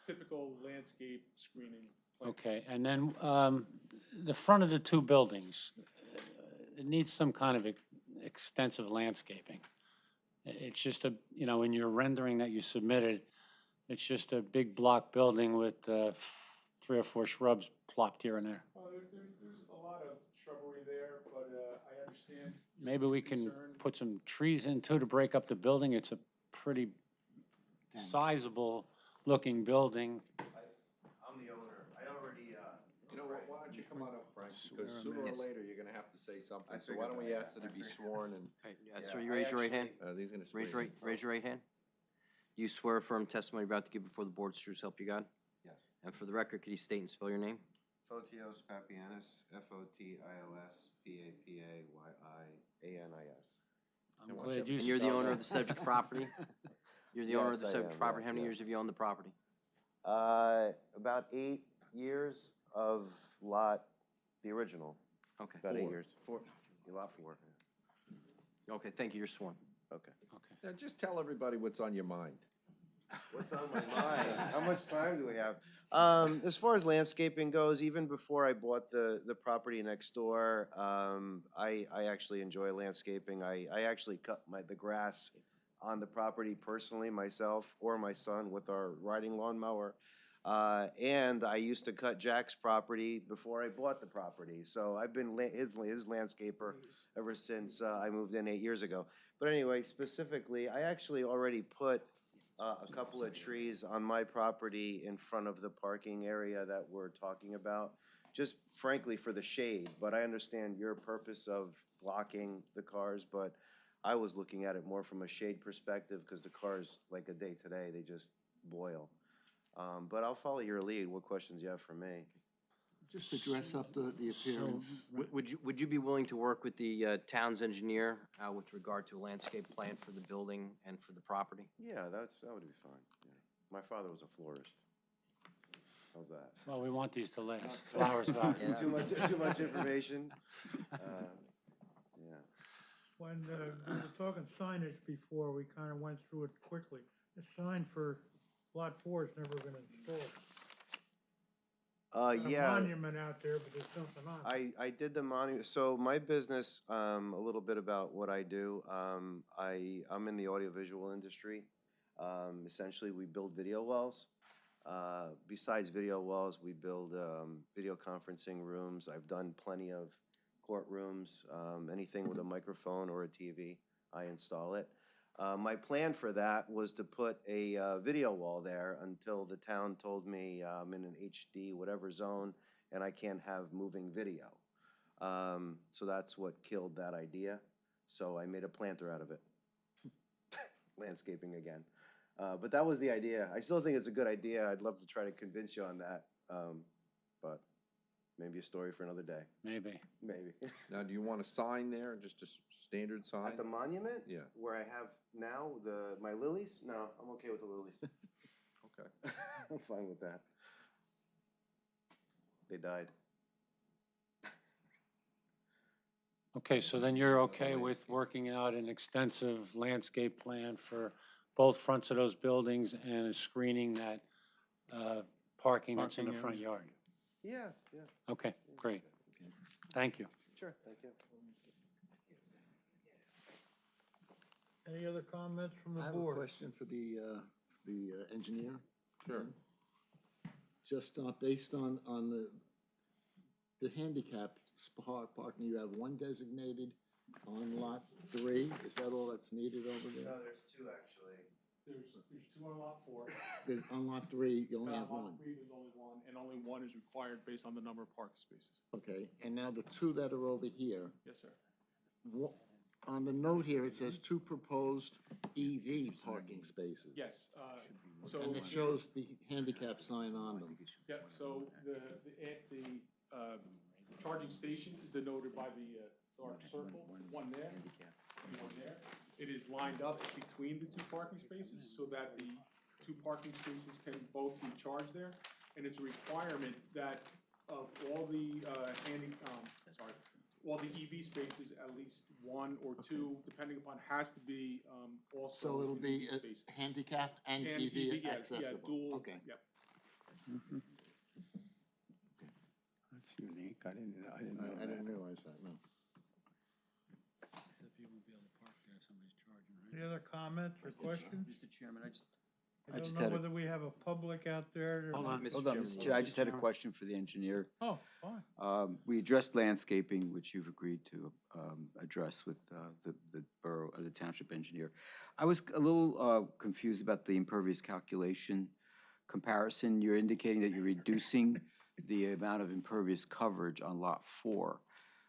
typical landscape screening. plantings. Okay, and then, the front of the 2 buildings, it needs some kind of extensive landscaping. It's just a, you know, in your rendering that you submitted, it's just a big block building with 3 or 4 shrubs plopped here and there. There's a lot of shrubbery there, but I understand. Maybe we can concern. put some trees in too to break up the building. It's a pretty sizable looking building. I'm the owner. I already, You know what, why don't you come on up, Frank, because Swear sooner or Yes. later, you're gonna have to say something, I so why don't figured we that, ask that yeah. he be sworn and, sir, you raise your right hand. he's gonna swear. Raise your right hand. You swear affirm testimony you're about to give before the board is true, so help you God? Yes. And for the record, could you state and spell your name? Fotios Papianis, Fotios Papianis. I'm And watch glad out. you And you're the spelled owner of that. the subject property? You're the owner of the Yes, I subject am, property. yeah, How many yeah. years have you owned the property? About 8 years of lot, the original, Okay. about 8 years. Lot 4. Okay, thank you. You're sworn. Okay. Now, just tell everybody what's on your mind. What's on my mind? How much time do we have? As far as landscaping goes, even before I bought the property next door, I actually enjoy landscaping. I actually cut the grass on the property personally myself or my son with our riding lawnmower. And I used to cut Jack's property before I bought the property. So I've been his landscaper ever since I moved in 8 years ago. But anyway, specifically, I actually already put a couple of trees on my property in front of the parking area that we're talking about, just frankly for the shade. But I understand your purpose of blocking the cars, but I was looking at it more from a shade perspective because the cars, like a day today, they just boil. But I'll follow your lead. What questions you have for me? Just to dress up the appearance. Would you be willing to work with the town's engineer with regard to a landscape plan for the building and for the property? Yeah, that would be fine. Yeah. My father was a florist. How's that? Well, we want these to last. Flowers value. Yeah, too much information. Yeah. When we were talking signage before, we kind of went through it quickly. The sign for Lot 4 is never been installed. Got a Yeah. monument out there, but there's nothing on it. I did the monument, so my business, a little bit about what I do. I'm in the audiovisual industry. Essentially, we build video walls. Besides video walls, we build video conferencing rooms. I've done plenty of courtrooms, anything with a microphone or a TV, I install it. My plan for that was to put a video wall there until the town told me I'm in an HD whatever zone and I can't have moving video. So that's what killed that idea. So I made a planter out of it. Landscaping again. But that was the idea. I still think it's a good idea. I'd love to try to convince you on that. But maybe a story for another day. Maybe. Maybe. Now, do you want a sign there, just a standard sign? At the monument? Yeah. Where I have now my lilies? No, I'm okay with the lilies. Okay. I'm fine with that. They died. Okay, so then you're okay with working out an extensive landscape plan for both fronts of those buildings and screening that parking that's in the front yard? Yeah, yeah. Okay, great. Thank you. Sure, thank you. Any other comments from the I have a board? question for the engineer. Sure. Just based on the handicap parking, you have one designated on lot 3. Is that all that's needed over there? No, there's two actually. There's two on lot 4. There's, on lot 3, you only have Lot one. 3, there's only one, and only one is required based on the number of parking spaces. Okay, and now the two that are over here, Yes, sir. on the note here, it says 2 proposed EV parking spaces. Yes, so. And it shows the handicap sign on them. Yep, so the charging station is denoted by the dark circle, one there, and one there. It is lined up between the 2 parking spaces so that the 2 parking spaces can both be charged there. And it's a requirement that of all the all the EV spaces, at least 1 or 2, depending upon, has to be also. So it'll an be EV space. handicapped and EV yeah, accessible? Yeah, dual, Okay. yep. That's unique. I didn't know I didn't realize that, no. Except you won't be able to park there if somebody's charging, right? Any other comments or questions? Mr. Chairman, I I just don't know had a- whether we have a public out there. Hold on. Hold on, Mr. Chair, I just had a question for the engineer. Oh, fine. We addressed landscaping, which you've agreed to address with the borough, the township engineer. I was a little confused about the impervious calculation comparison. You're indicating that you're reducing the amount of impervious coverage on lot 4.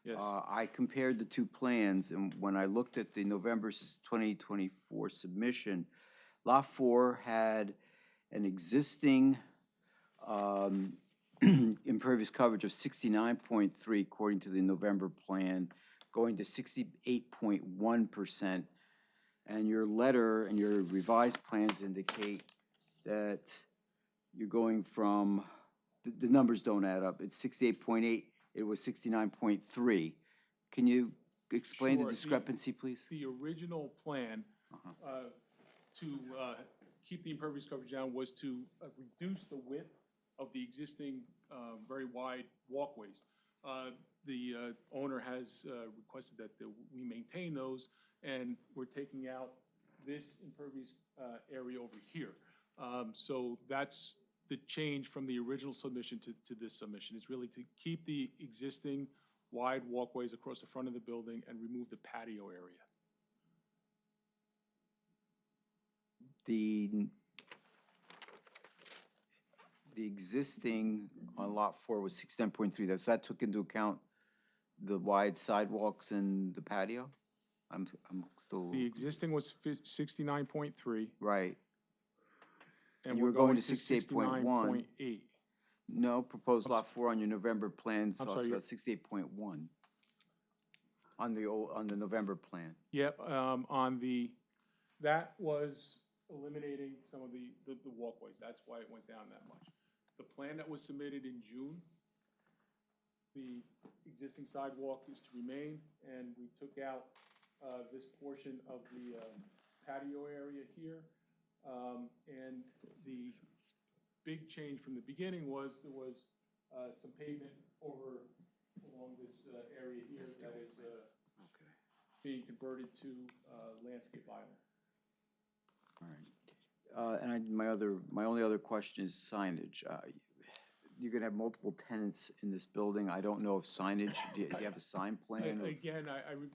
Yes. I compared the 2 plans, and when I looked at the November 2024 submission, lot 4 had an existing impervious coverage of 69.3 according to the November plan, going to 68.1%. And your letter and your revised plans indicate that you're going from, the numbers don't add up. It's 68.8, it was 69.3. Can you explain the Sure. discrepancy, please? The original plan to keep the impervious coverage down was to reduce the width of the existing very wide walkways. The owner has requested that we maintain those, and we're taking out this impervious area over here. So that's the change from the original submission to this submission. It's really to keep the existing wide walkways across the front of the building and remove the patio area. The existing on lot 4 was 69.3, so that took into account the wide sidewalks and the patio? I'm still, The existing was 69.3. right. And you we're were going going to to 68.1. 69.8. No, proposed lot 4 on your November plan I'm talks sorry, about 68.1 on the November plan. Yep, that was eliminating some of the walkways. That's why it went down that much. the plan that was submitted in June, the existing sidewalk is to remain, and we took out this portion of the patio area here. And the big change from the beginning was there was some pavement along this area here that is being converted to landscape island. All right. And my only other question is signage. You're gonna have multiple tenants in this building. I don't know if signage, do you have a sign plan? or- Again,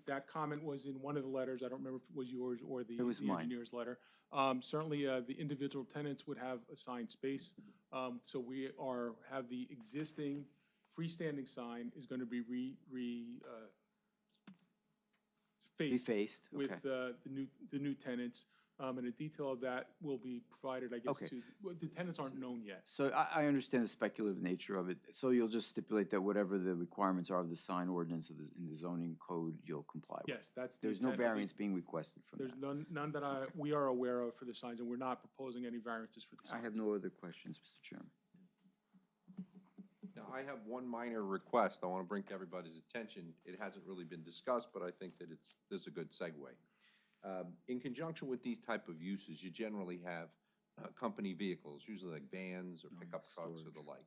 that comment was in one of the letters. I don't remember if it was yours or the It was mine. engineer's letter. Certainly, the individual tenants would have assigned space. So we have the existing freestanding sign is gonna be faced Refaced, with okay. the new tenants. And a detail of that will be provided, I guess, Okay. well, the tenants aren't known yet. So I understand the speculative nature of it. So you'll just stipulate that whatever the requirements are of the sign ordinance in the zoning code, you'll comply with? Yes, that's the There's no intent of the- variance being requested from There's that? none that we are aware of for the signs, and we're not proposing any variances for the I signs. have no other questions, Mr. Chairman. Now, I have one minor request I want to bring to everybody's attention. It hasn't really been discussed, but I think that this is a good segue. In conjunction with these type of uses, you generally have company vehicles, usually like vans or pickup trucks or the like.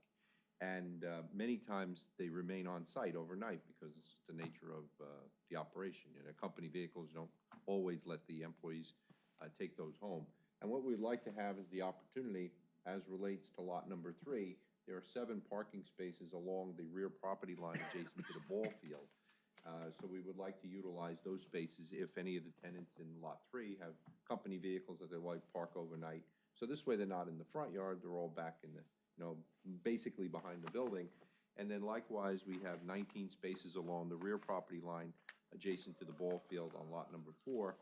And many times they remain on site overnight because it's the nature of the operation. You know, company vehicles don't always let the employees take those home. And what we'd like to have is the opportunity, as relates to lot number 3, there are 7 parking spaces along the rear property line adjacent to the ball field. So we would like to utilize those spaces if any of the tenants in lot 3 have company vehicles that they like to park overnight. So this way they're not in the front yard, they're all back in the, basically behind the building. And then likewise, we have 19 spaces along the rear property line adjacent to the ball field on lot number 4,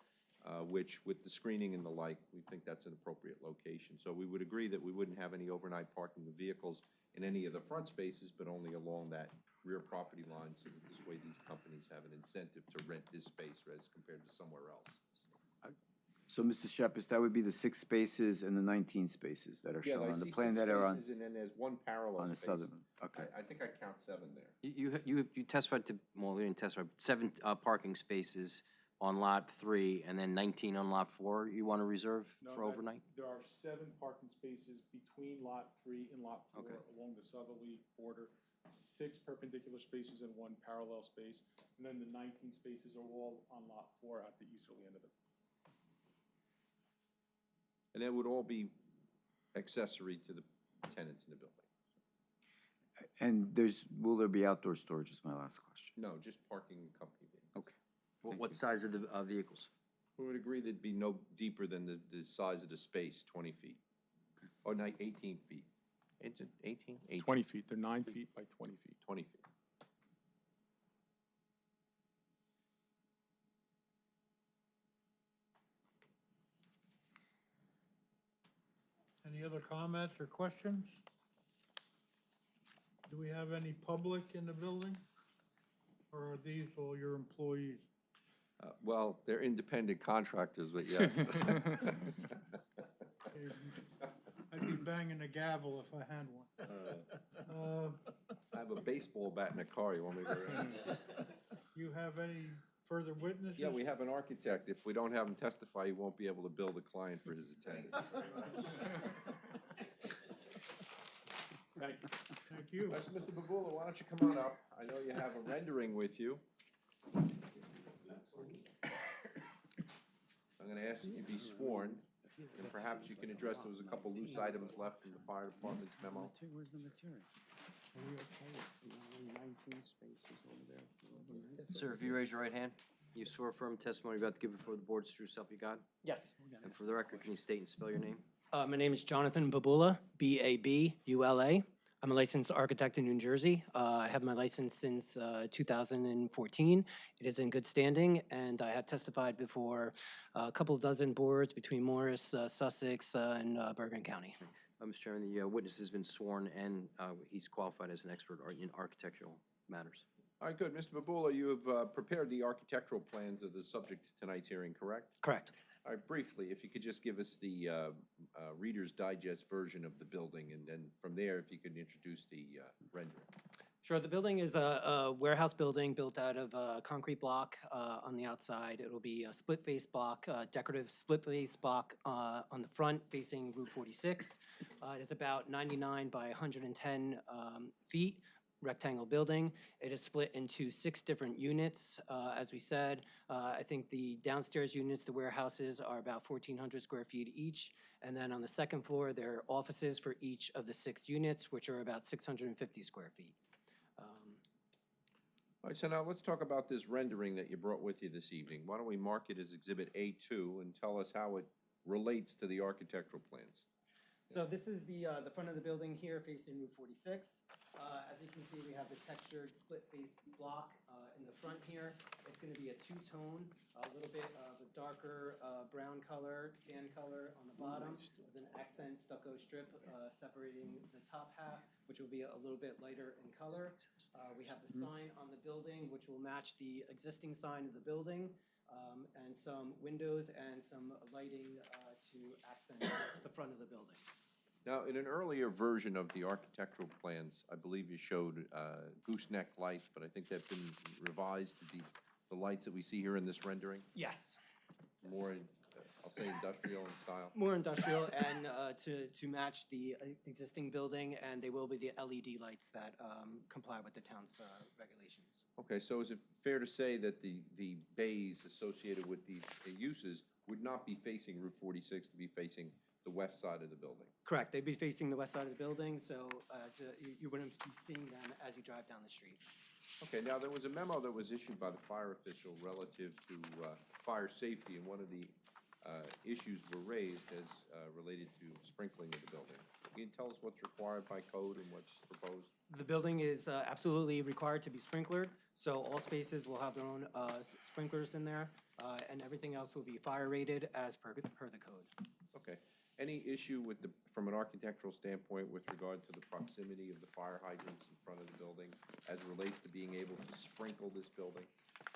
which with the screening and the like, we think that's an appropriate location. So we would agree that we wouldn't have any overnight parking of vehicles in any of the front spaces, but only along that rear property line, so that this way these companies have an incentive to rent this space as compared to somewhere else. So, Mr. Shepherd, that would be the 6 spaces and the 19 spaces that are shown on the plan that are on, And then there's one parallel on the space. southern, okay. I think I count 7 there. You testified to, well, we didn't testify, but 7 parking spaces on lot 3 and then 19 on lot 4 you want to reserve No, for that- overnight? There are 7 parking spaces between lot 3 and lot 4 Okay. along the southerly border, 6 perpendicular spaces and 1 parallel space, and then the 19 spaces are all on lot 4 at the easterly end of it. And that would all be accessory to the tenants in the building. And will there be outdoor storage is my last question. No, just parking and company vehicles. Okay. What size of the vehicles? We would agree there'd be no deeper than the size of the space, 20 feet. Or 18 feet. Is it 18? 18. 20 feet, they're 9 feet by 20 feet. 20 feet. Any other comments or questions? Do we have any public in the building? Or are these all your employees? Well, they're independent contractors, but yes. I'd be banging a gavel if I had one. I have a baseball bat in the car, you want me to? You have any further witnesses? Yeah, we have an architect. If we don't have him testify, he won't be able to bill the client for his attendance. Thank you. Thank you. Mr. Babula, why don't you come on up? I know you have a rendering with you. I'm gonna ask you to be sworn, and perhaps you can address, there was a couple loose items left from the fire department's memo. Where's the material? Sir, if you raise your right hand, you swear firm testimony you're about to give before the board is true self you got? Yes. And for the record, can you state and spell your name? My name is Jonathan Babula, B-A-B-U-L-A. I'm a licensed architect in New Jersey. I have my license since 2014. It is in good standing, and I have testified before a couple dozen boards between Morris, Sussex, and Bergen County. Mr. Chairman, the witness has been sworn, and he's qualified as an expert in architectural matters. All right, good. Mr. Babula, you have prepared the architectural plans of the subject to tonight's hearing, correct? Correct. All right, briefly, if you could just give us the Reader's Digest version of the building, and then from there, if you could introduce the rendering. Sure, the building is a warehouse building built out of a concrete block on the outside. It'll be a split-face block, decorative split-face block on the front facing Route 46. It is about 99 by 110 feet, rectangle building. It is split into 6 different units. As we said, I think the downstairs units, the warehouses, are about 1,400 square feet each. And then on the second floor, there are offices for each of the 6 units, which are about 650 square feet. All right, so now let's talk about this rendering that you brought with you this evening. Why don't we mark it as Exhibit A2 and tell us how it relates to the architectural plans? So this is the front of the building here facing Route 46. As you can see, we have the textured split-face block in the front here. It's going to be a two-tone, a little bit of a darker brown color, tan color on the bottom, with an accent stucco strip separating the top half, which will be a little bit lighter in color. We have the sign on the building, which will match the existing sign of the building, and some windows and some lighting to accent the front of the building. Now, in an earlier version of the architectural plans, I believe you showed gooseneck lights, but I think they've been revised to be the lights that we see here in this rendering? Yes. More, I'll say industrial in style? More industrial and to match the existing building, and they will be the LED lights that comply with the town's regulations. Okay, so is it fair to say that the bays associated with these uses would not be facing Route 46, to be facing the west side of the building? Correct. They'd be facing the west side of the building, so you wouldn't be seeing them as you drive down the street. Okay, now there was a memo that was issued by the fire official relative to fire safety, and one of the issues were raised as related to sprinkling of the building. Can you tell us what's required by code and what's proposed? The building is absolutely required to be sprinklered, so all spaces will have their own sprinklers in there, and everything else will be fire rated as per the code. Okay. Any issue with from an architectural standpoint with regard to the proximity of the fire hydrants in front of the building as relates to being able to sprinkle this building?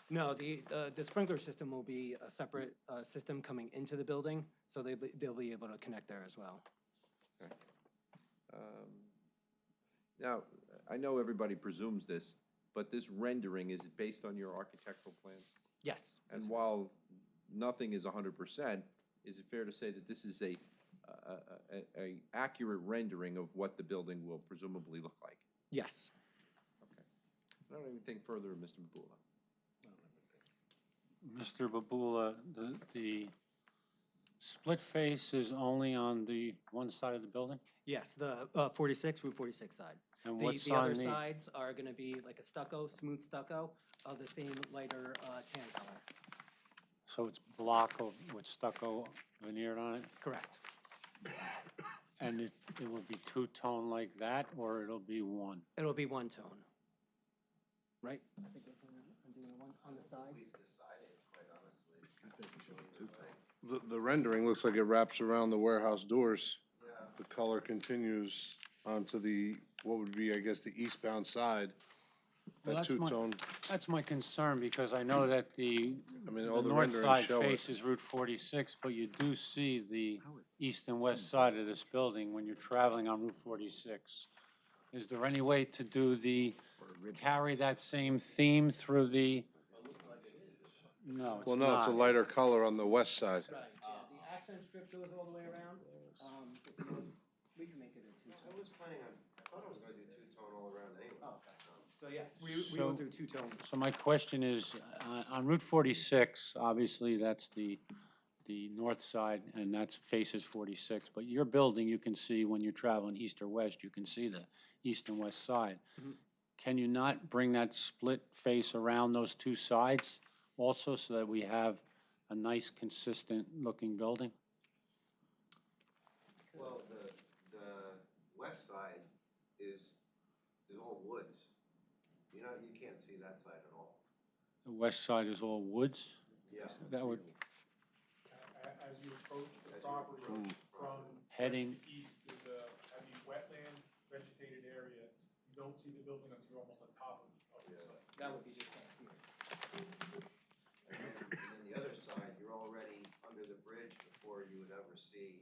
No, the sprinkler system will be a separate system coming into the building, so they'll be able to connect there as well. Okay. Now, I know everybody presumes this, but this rendering, is it based on your architectural plans? Yes. And while nothing is 100%, is it fair to say that this is a accurate rendering of what the building will presumably look like? Yes. Okay. I don't have anything further, Mr. Babula. Mr. Babula, the split face is only on the one side of the building? Yes, the Route 46 side. And The what's other on the, sides are going to be like a stucco, smooth stucco of the same lighter tan color. so it's block with stucco veneered on it? Correct. And it will be two-tone like that, or it'll be one? It'll be one tone. Right? I think I'm doing one on the sides. The rendering looks like it wraps around the warehouse doors. The color continues onto what would be, I guess, the eastbound side. Well, That two-tone, That's my concern, because I know that the all the north renderings side show it. faces Route 46, but you do see the east and west side of this building when you're traveling on Route 46. Is there any way to carry that same theme through the? No, it's well, not. no, it's a lighter color on the west side. Right, yeah, the accent strip goes all the way around. We can make it a two-tone. I was planning on, I thought I was gonna do two-tone all around anyway. Oh, okay. So yes, we will do two-tone. So my question is, on Route 46, obviously, that's the north side, and that's faces 46. But your building, you can see when you're traveling east or west, you can see the east and west side. Mhm. Can you not bring that split face around those two sides also, so that we have a nice, consistent-looking building? Well, the west side is all woods. You can't see that side at all. The west side is all woods? Yeah. That would, As you approach the property from Heading- west to east, there's a heavy wetland vegetated area. You don't see the building until you're almost on top of the site. That would be just like here. And then the other side, you're already under the bridge before you would ever see.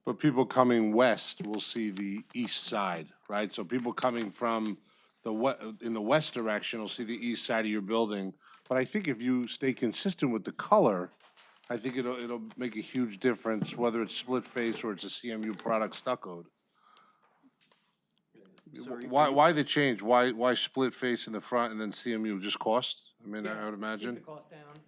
But people coming west will see the east side, right? So people coming from in the west direction will see the east side of your building. But I think if you stay consistent with the color, I think it'll make a huge difference, whether it's split face or it's a CMU product stuccoed. So are you- Why the change? Why split face in the front and then CMU? Just cost? I mean, I would Keep imagine. the cost down.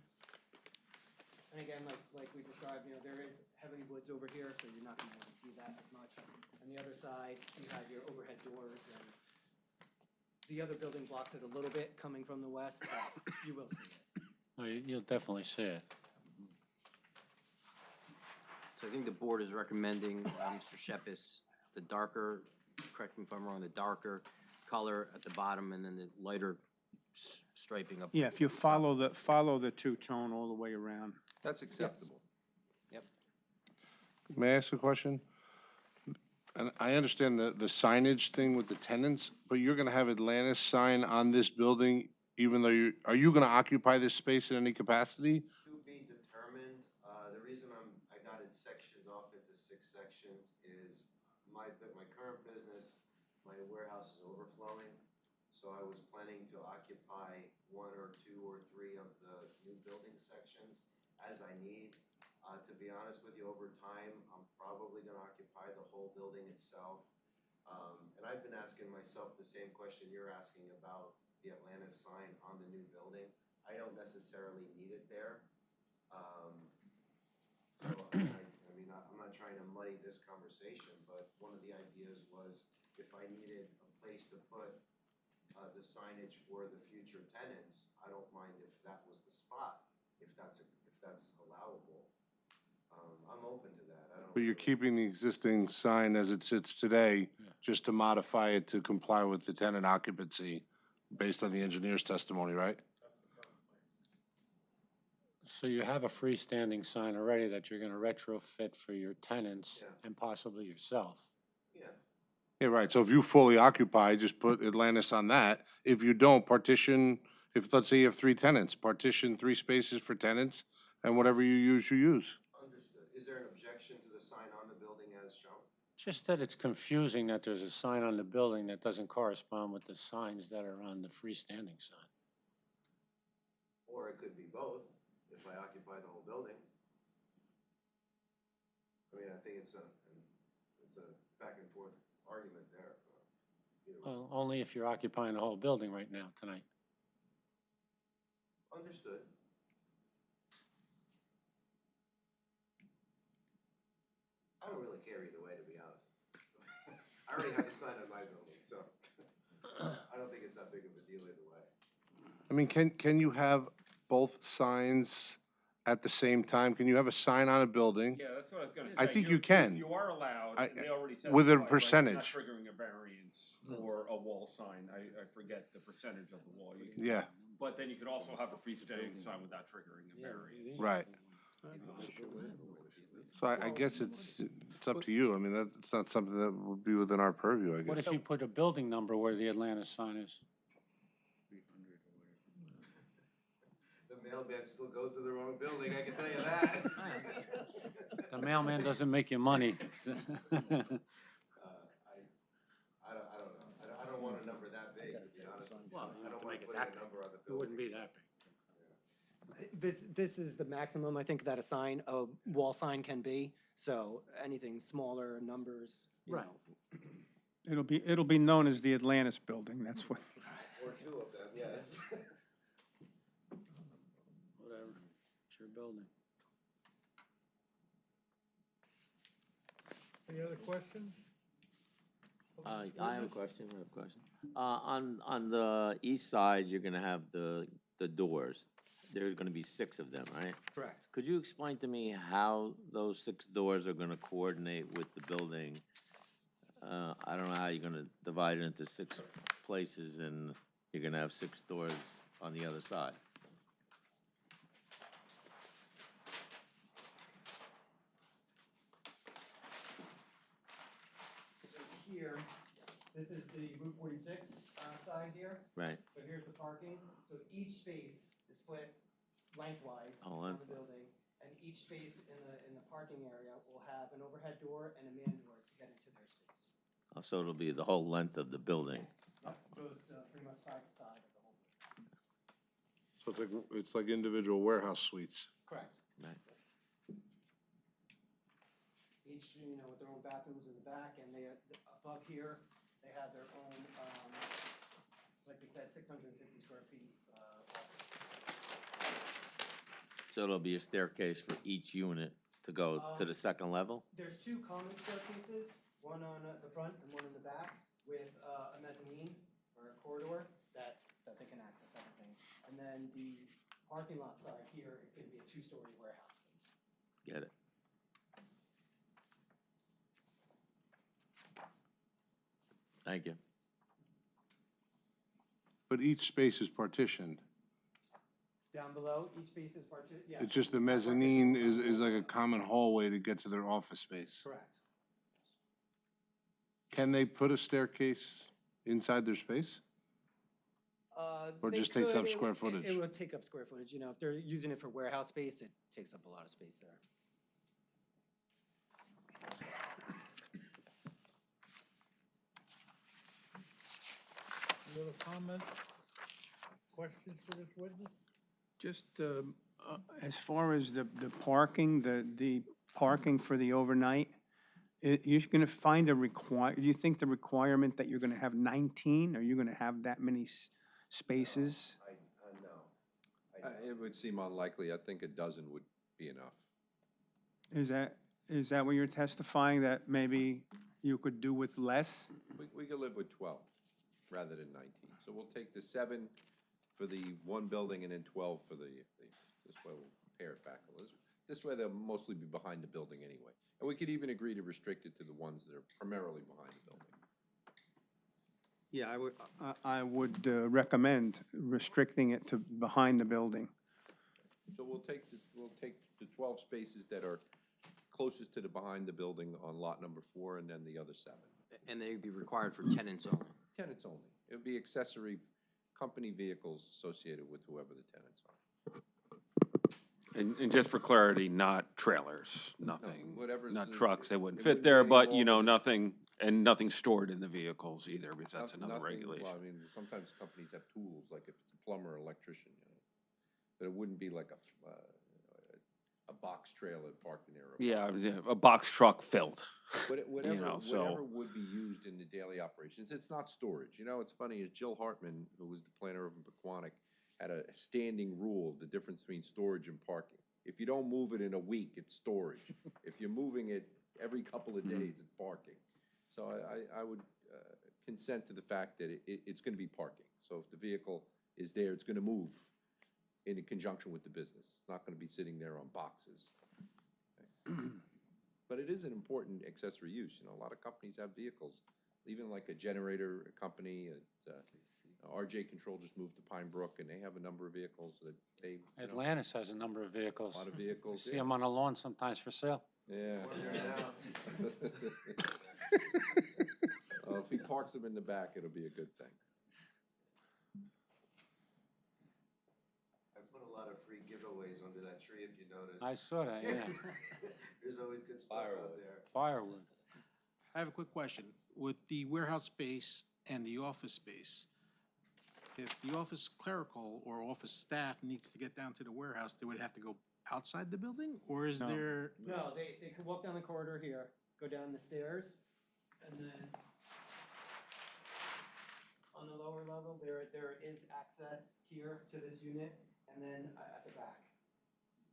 And again, like we described, there is heavy woods over here, so you're not gonna be able to see that as much. On the other side, you have your overhead doors, and the other building blocks it a little bit coming from the west, but you will see it. Oh, you'll definitely see it. So I think the board is recommending, Mr. Sheppis, the darker, correct me if I'm wrong, the darker color at the bottom and then the lighter striping up. Yeah, if you follow the two-tone all the way around. That's acceptable. Yep. May I ask a question? And I understand the signage thing with the tenants, but you're gonna have Atlantis sign on this building, even though are you gonna occupy this space in any capacity? To be determined, the reason I got it sectioned off into 6 sections is my current business, my warehouse is overflowing. So I was planning to occupy 1 or 2 or 3 of the new building sections as I need. To be honest with you, over time, I'm probably gonna occupy the whole building itself. And I've been asking myself the same question you're asking about the Atlantis sign on the new building. I don't necessarily need it there. So, I mean, I'm not trying to muddy this conversation, but one of the ideas was if I needed a place to put the signage for the future tenants, I don't mind if that was the spot, if that's allowable. I'm open to that. I don't. But you're keeping the existing sign as it sits today, just to modify it to comply with the tenant occupancy based on the engineer's testimony, right? So you have a freestanding sign already that you're gonna retrofit for your tenants Yeah. and possibly yourself. Yeah. Yeah, right. So if you fully occupy, just put Atlantis on that. If you don't, partition, let's say you have 3 tenants, partition 3 spaces for tenants, and whatever you use, you use. Understood. Is there an objection to the sign on the building as shown? Just that it's confusing that there's a sign on the building that doesn't correspond with the signs that are on the freestanding sign. Or it could be both, if I occupy the whole building. I mean, I think it's a back and forth argument there. Well, only if you're occupying the whole building right now, tonight. Understood. I don't really care either way, to be honest. I already have a sign on my building, so I don't think it's that big of a deal either way. I mean, can you have both signs at the same time? Can you have a sign on a building? Yeah, that's what I was gonna say. I think you can. You are allowed, and they already with a testified, right? percentage. It's not triggering a variance for a wall sign. I forget the percentage of the wall you can. Yeah, But then you could also have a freestanding sign without triggering a variance. right. So I guess it's up to you. I mean, that's not something that would be within our purview, I What guess. if you put a building number where the Atlantis sign is? The mailman still goes to the wrong building, I can tell you that. The mailman doesn't make you money. I don't know. I don't want a number that big, to be honest. Well, you I have don't to want make to it put that a big. number on the It building. wouldn't be that big. This is the maximum, I think, that a wall sign can be. So anything smaller numbers, you Right. know. It'll be known as the Atlantis Building, that's what. Or 2 of them, yes. Whatever, it's your building. Any other questions? I have a question, on the east side, you're gonna have the doors. There's gonna be 6 of them, right? Correct. Could you explain to me how those 6 doors are gonna coordinate with the building? I don't know how you're gonna divide it into 6 places and you're gonna have 6 doors on the other side. So here, this is the Route 46 side here. Right. So here's the parking. So each space is split lengthwise Oh, on the building. And each space in the parking area will have an overhead door and a man door to get into their space. So it'll be the whole length of the building. Yep, goes pretty much side to side of the whole building. So it's like individual warehouse suites. Correct. Right. Each, with their own bathrooms in the back, and they, above here, they have their own, like we said, 650 square feet, So it'll be a staircase for each unit to go to the second level? There's two common staircases, one on the front and one in the back, with a mezzanine or a corridor that they can access everything. And then the parking lot side here is gonna be a two-story warehouse space. Get it? Thank you. But each space is partitioned. Down below, each space is yeah. It's just the mezzanine is like a common hallway to get to their office space. Correct. Can they put a staircase inside their space? Or They just takes could, up it square would- footage? It would take up square footage, if they're using it for warehouse space, it takes up a lot of space there. Any other comments, questions for this witness? Just as far as the parking, the parking for the overnight, you're going to find do you think the requirement that you're going to have 19? Are you going to have that many spaces? No. It would seem unlikely. I think a dozen would be enough. Is that what you're testifying, that maybe you could do with less? We could live with 12 rather than 19. So we'll take the 7 for the one building and then 12 for this way we'll pare it back a little. This way they'll mostly be behind the building anyway. And we could even agree to restrict it to the ones that are primarily behind the building. Yeah, I would recommend restricting it to behind the building. So we'll take the 12 spaces that are closest to the behind the building on lot number 4 and then the other 7. And they'd be required for tenants only. Tenants only. It would be accessory company vehicles associated with whoever the tenants are. And just for clarity, not trailers, nothing, whatever's not the- trucks, they wouldn't it fit wouldn't be there, any but, longer than- nothing stored in the vehicles either, because that's another Nothing- regulation. Well, I mean, sometimes companies have tools, like if it's a plumber or electrician, but it wouldn't be like a box trailer parked in there. Yeah, a box truck filled. Whatever so. would be used in the daily operations, it's not storage. It's funny, is Jill Hartman, who was the planner of Pequannock, had a standing rule, the difference between storage and parking. If you don't move it in a week, it's storage. If you're moving it every couple of days, it's parking. So I would consent to the fact that it's gonna be parking. So if the vehicle is there, it's gonna move in conjunction with the business. It's not gonna be sitting there on boxes. But it is an important accessory use. A lot of companies have vehicles, even like a generator company. RJ Control just moved to Pine Brook, and they have a number of vehicles that they. Atlantis has a number of vehicles. A lot of vehicles. You see them on the lawn sometimes for sale. Yeah. If he parks them in the back, it'll be a good thing. I put a lot of free giveaways under that tree, if you noticed. I saw that, yeah. There's always good stuff out there. Firewood. I have a quick question. With the warehouse space and the office space, if the office clerical or office staff needs to get down to the warehouse, they would have to go outside the building, or is No. there? No, they could walk down the corridor here, go down the stairs, and then on the lower level, there is access here to this unit, and then at the back.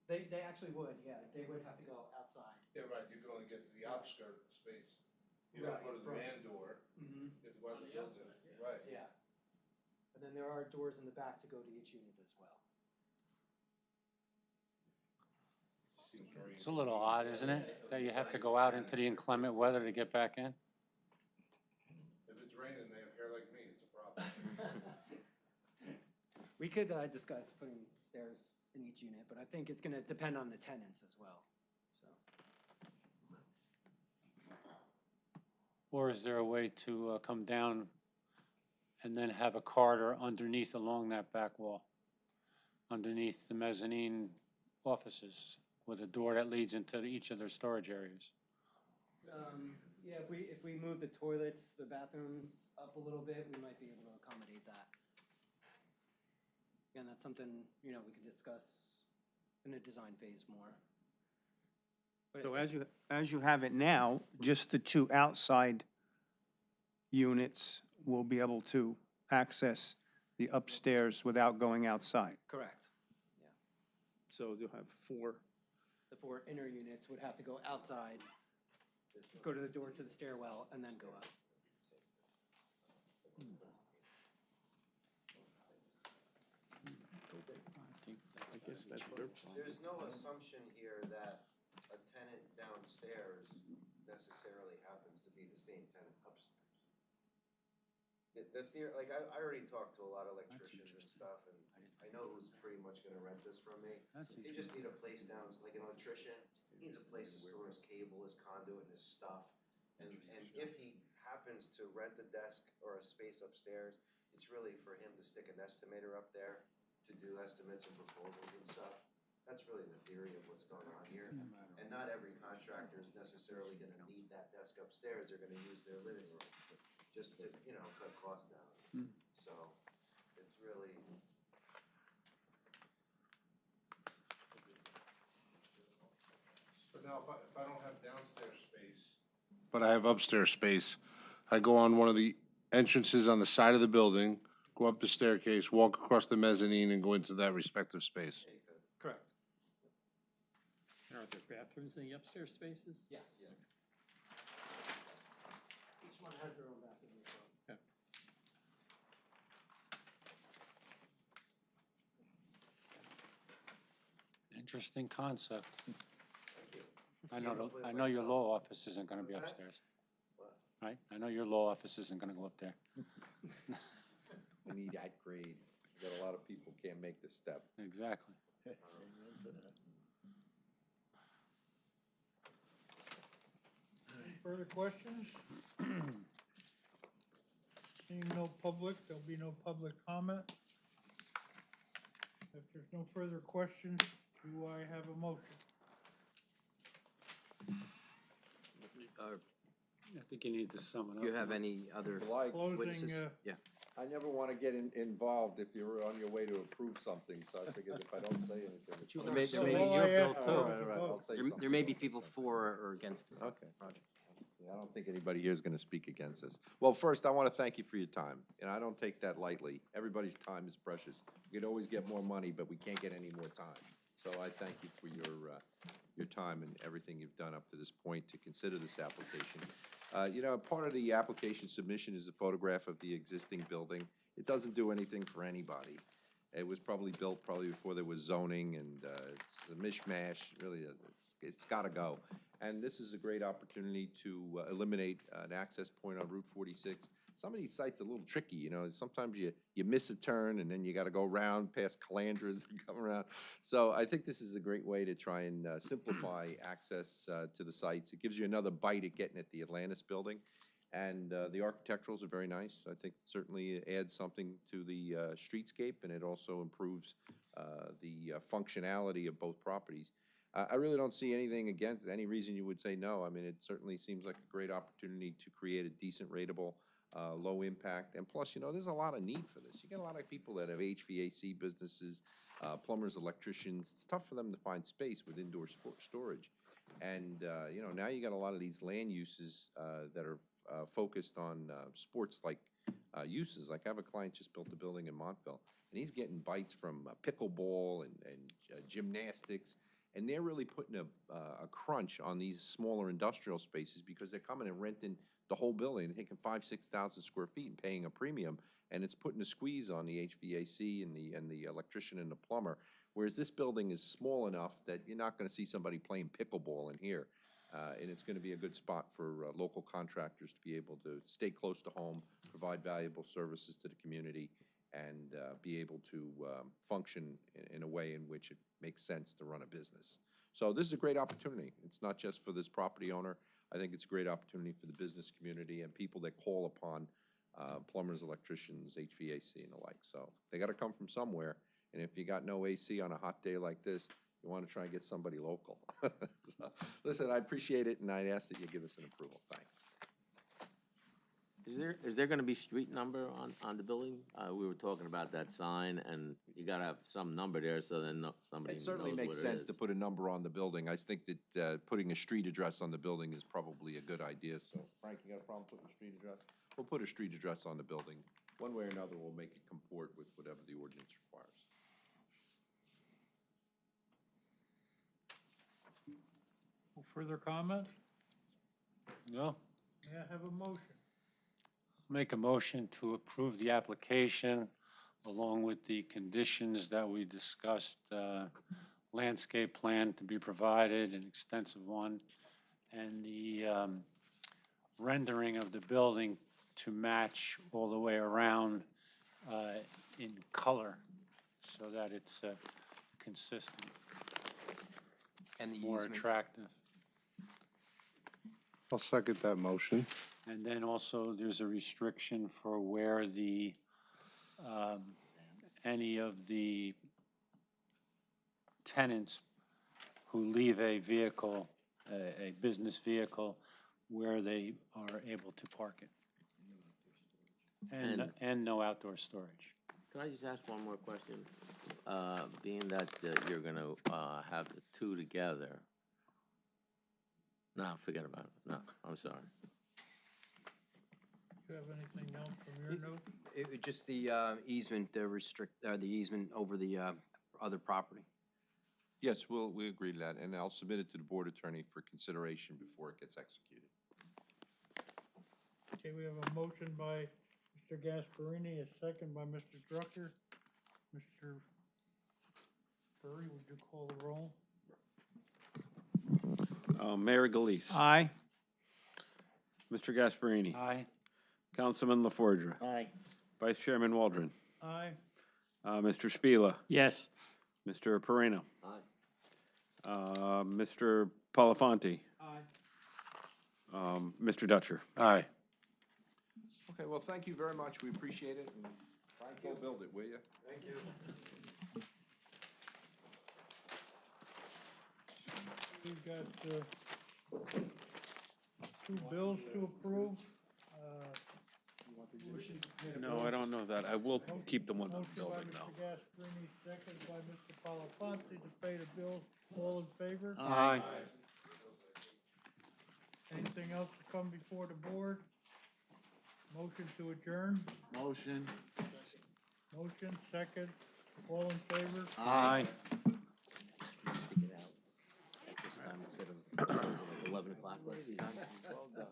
They actually would, yeah, they would have to go outside. Yeah, right, you can only get to the outskirt space. You Right, don't go to the from- man door, Mm-hmm. you have to go out the building, right. Yeah. And then there are doors in the back to go to each unit as well. It's a little odd, isn't it? That you have to go out into the inclement weather to get back in? If it's raining, they have hair like me, it's a problem. We could discuss putting stairs in each unit, but I think it's gonna depend on the tenants as well, so. Or is there a way to come down and then have a corridor underneath along that back wall? Underneath the mezzanine offices with a door that leads into each of their storage areas. Yeah, if we move the toilets, the bathrooms up a little bit, we might be able to accommodate that. Again, that's something, we can discuss in the design phase more. But So as you have it now, just the two outside units will be able to access the upstairs without going outside. Correct. So you'll have four. The four inner units would have to go outside, go to the door to the stairwell, and then go up. I guess that's their. There's no assumption here that a tenant downstairs necessarily happens to be the same tenant upstairs. The theory, like, I already talked to a lot of electricians and stuff, and I know who's pretty much gonna rent this from me. They just need a place down, like an electrician, he needs a place to store his cable, his conduit, and his stuff. And if he happens to rent a desk or a space upstairs, it's really for him to stick an estimator up there to do estimates and proposals and stuff. That's really the theory of what's going on here. And not every contractor is necessarily gonna need that desk upstairs, they're gonna use their living room, just to, cut costs down. So, it's really. But now, if I don't have downstairs space. But I have upstairs space, I go on one of the entrances on the side of the building, go up the staircase, walk across the mezzanine, and go into that respective space. Correct. Are there bathrooms in the upstairs spaces? Yes. Each one has their own bathroom as well. Interesting concept. I know your law office isn't gonna be upstairs. Right? I know your law office isn't gonna go up there. We need that grade. You got a lot of people can't make the step. Exactly. Any further questions? Seeing no public, there'll be no public comment. If there's no further questions, do I have a motion? I think you need to sum it up. Do you have any other Like, witnesses? Closing, Yeah. I never want to get involved if you're on your way to approve something, so I figured if I don't say anything. it's There fine. may- there may be- all I your bill ask too. for All is right, a all right, I'll vote. say There something. may be I'll say people something. for or against the Okay. project. I don't think anybody here is going to speak against this. Well, first, I want to thank you for your time, and I don't take that lightly. Everybody's time is precious. You could always get more money, but we can't get any more time. So I thank you for your time and everything you've done up to this point to consider this application. Part of the application submission is a photograph of the existing building. It doesn't do anything for anybody. It was probably built before there was zoning, and it's a mishmash, it really is. It's gotta go. And this is a great opportunity to eliminate an access point on Route 46. Some of these sites are a little tricky, sometimes you miss a turn, and then you gotta go around past Calandras and come around. So I think this is a great way to try and simplify access to the sites. It gives you another bite at getting at the Atlantis building. And the architecturals are very nice. I think it certainly adds something to the streetscape, and it also improves the functionality of both properties. I really don't see anything against, any reason you would say no. I mean, it certainly seems like a great opportunity to create a decent rateable, low impact. And plus, there's a lot of need for this. You get a lot of people that have HVAC businesses, plumbers, electricians. It's tough for them to find space with indoor storage. And, now you got a lot of these land uses that are focused on sports-like uses. Like I have a client just built a building in Montville, and he's getting bites from pickleball and gymnastics, and they're really putting a crunch on these smaller industrial spaces because they're coming and renting the whole building, and taking 5,000-6,000 square feet and paying a premium, and it's putting a squeeze on the HVAC and the electrician and the plumber. Whereas this building is small enough that you're not going to see somebody playing pickleball in here. And it's going to be a good spot for local contractors to be able to stay close to home, provide valuable services to the community, and be able to function in a way in which it makes sense to run a business. So this is a great opportunity. It's not just for this property owner. I think it's a great opportunity for the business community and people that call upon plumbers, electricians, HVAC, and the like. So they got to come from somewhere. And if you got no AC on a hot day like this, You want to try and get somebody local. So, listen, I appreciate it, and I'd ask that you give us an approval. Thanks. Is there gonna be street number on the building? We were talking about that sign, and you gotta have some number there, so then somebody It knows certainly what it makes is. sense to put a number on the building. I think that putting a street address on the building is probably a good idea. So, Frank, you got a problem putting a street address? We'll put a street address on the building. One way or another, we'll make it comport with whatever the ordinance requires. No further comment? No? May I have a motion? Make a motion to approve the application along with the conditions that we discussed, landscape plan to be provided, an extensive one, and the rendering of the building to match all the way around in color so that it's consistent, And the more easement. attractive. I'll second that motion. And then also, there's a restriction for where the, any of the tenants who leave a vehicle, a business vehicle, where they are able to park it. And no outdoor storage. Can I just ask one more question? Being that you're gonna have the two together. No, forget about it. No, I'm sorry. Do you have anything else from your notes? Just the easement, the easement over the other property. Yes, we agree to that, and I'll submit it to the board attorney for consideration before it gets executed. Okay, we have a motion by Mr. Gasparini, a second by Mr. Drucker. Mr. Furry, would you call the roll? Mayor Galise. Aye. Mr. Gasparini. Aye. Councilman LaForgia. Aye. Vice Chairman Waldron. Aye. Mr. Spila. Yes. Mr. Perino. Aye. Mr. Palafonte. Aye. Mr. Dutcher. Aye. Okay, well, thank you very much. We appreciate it, and Frank, go build it, will you? Thank you. We've got two bills to approve. No, I don't know that. I will keep the one on the Motion by building, though. Mr. Gasparini, second by Mr. Palafonte to pay the bills. All in favor? Aye. Anything else to come before the board? Motion to adjourn? Motion. Motion, second. All in favor? Aye. Stick it out at this time instead of 11 o'clock last time.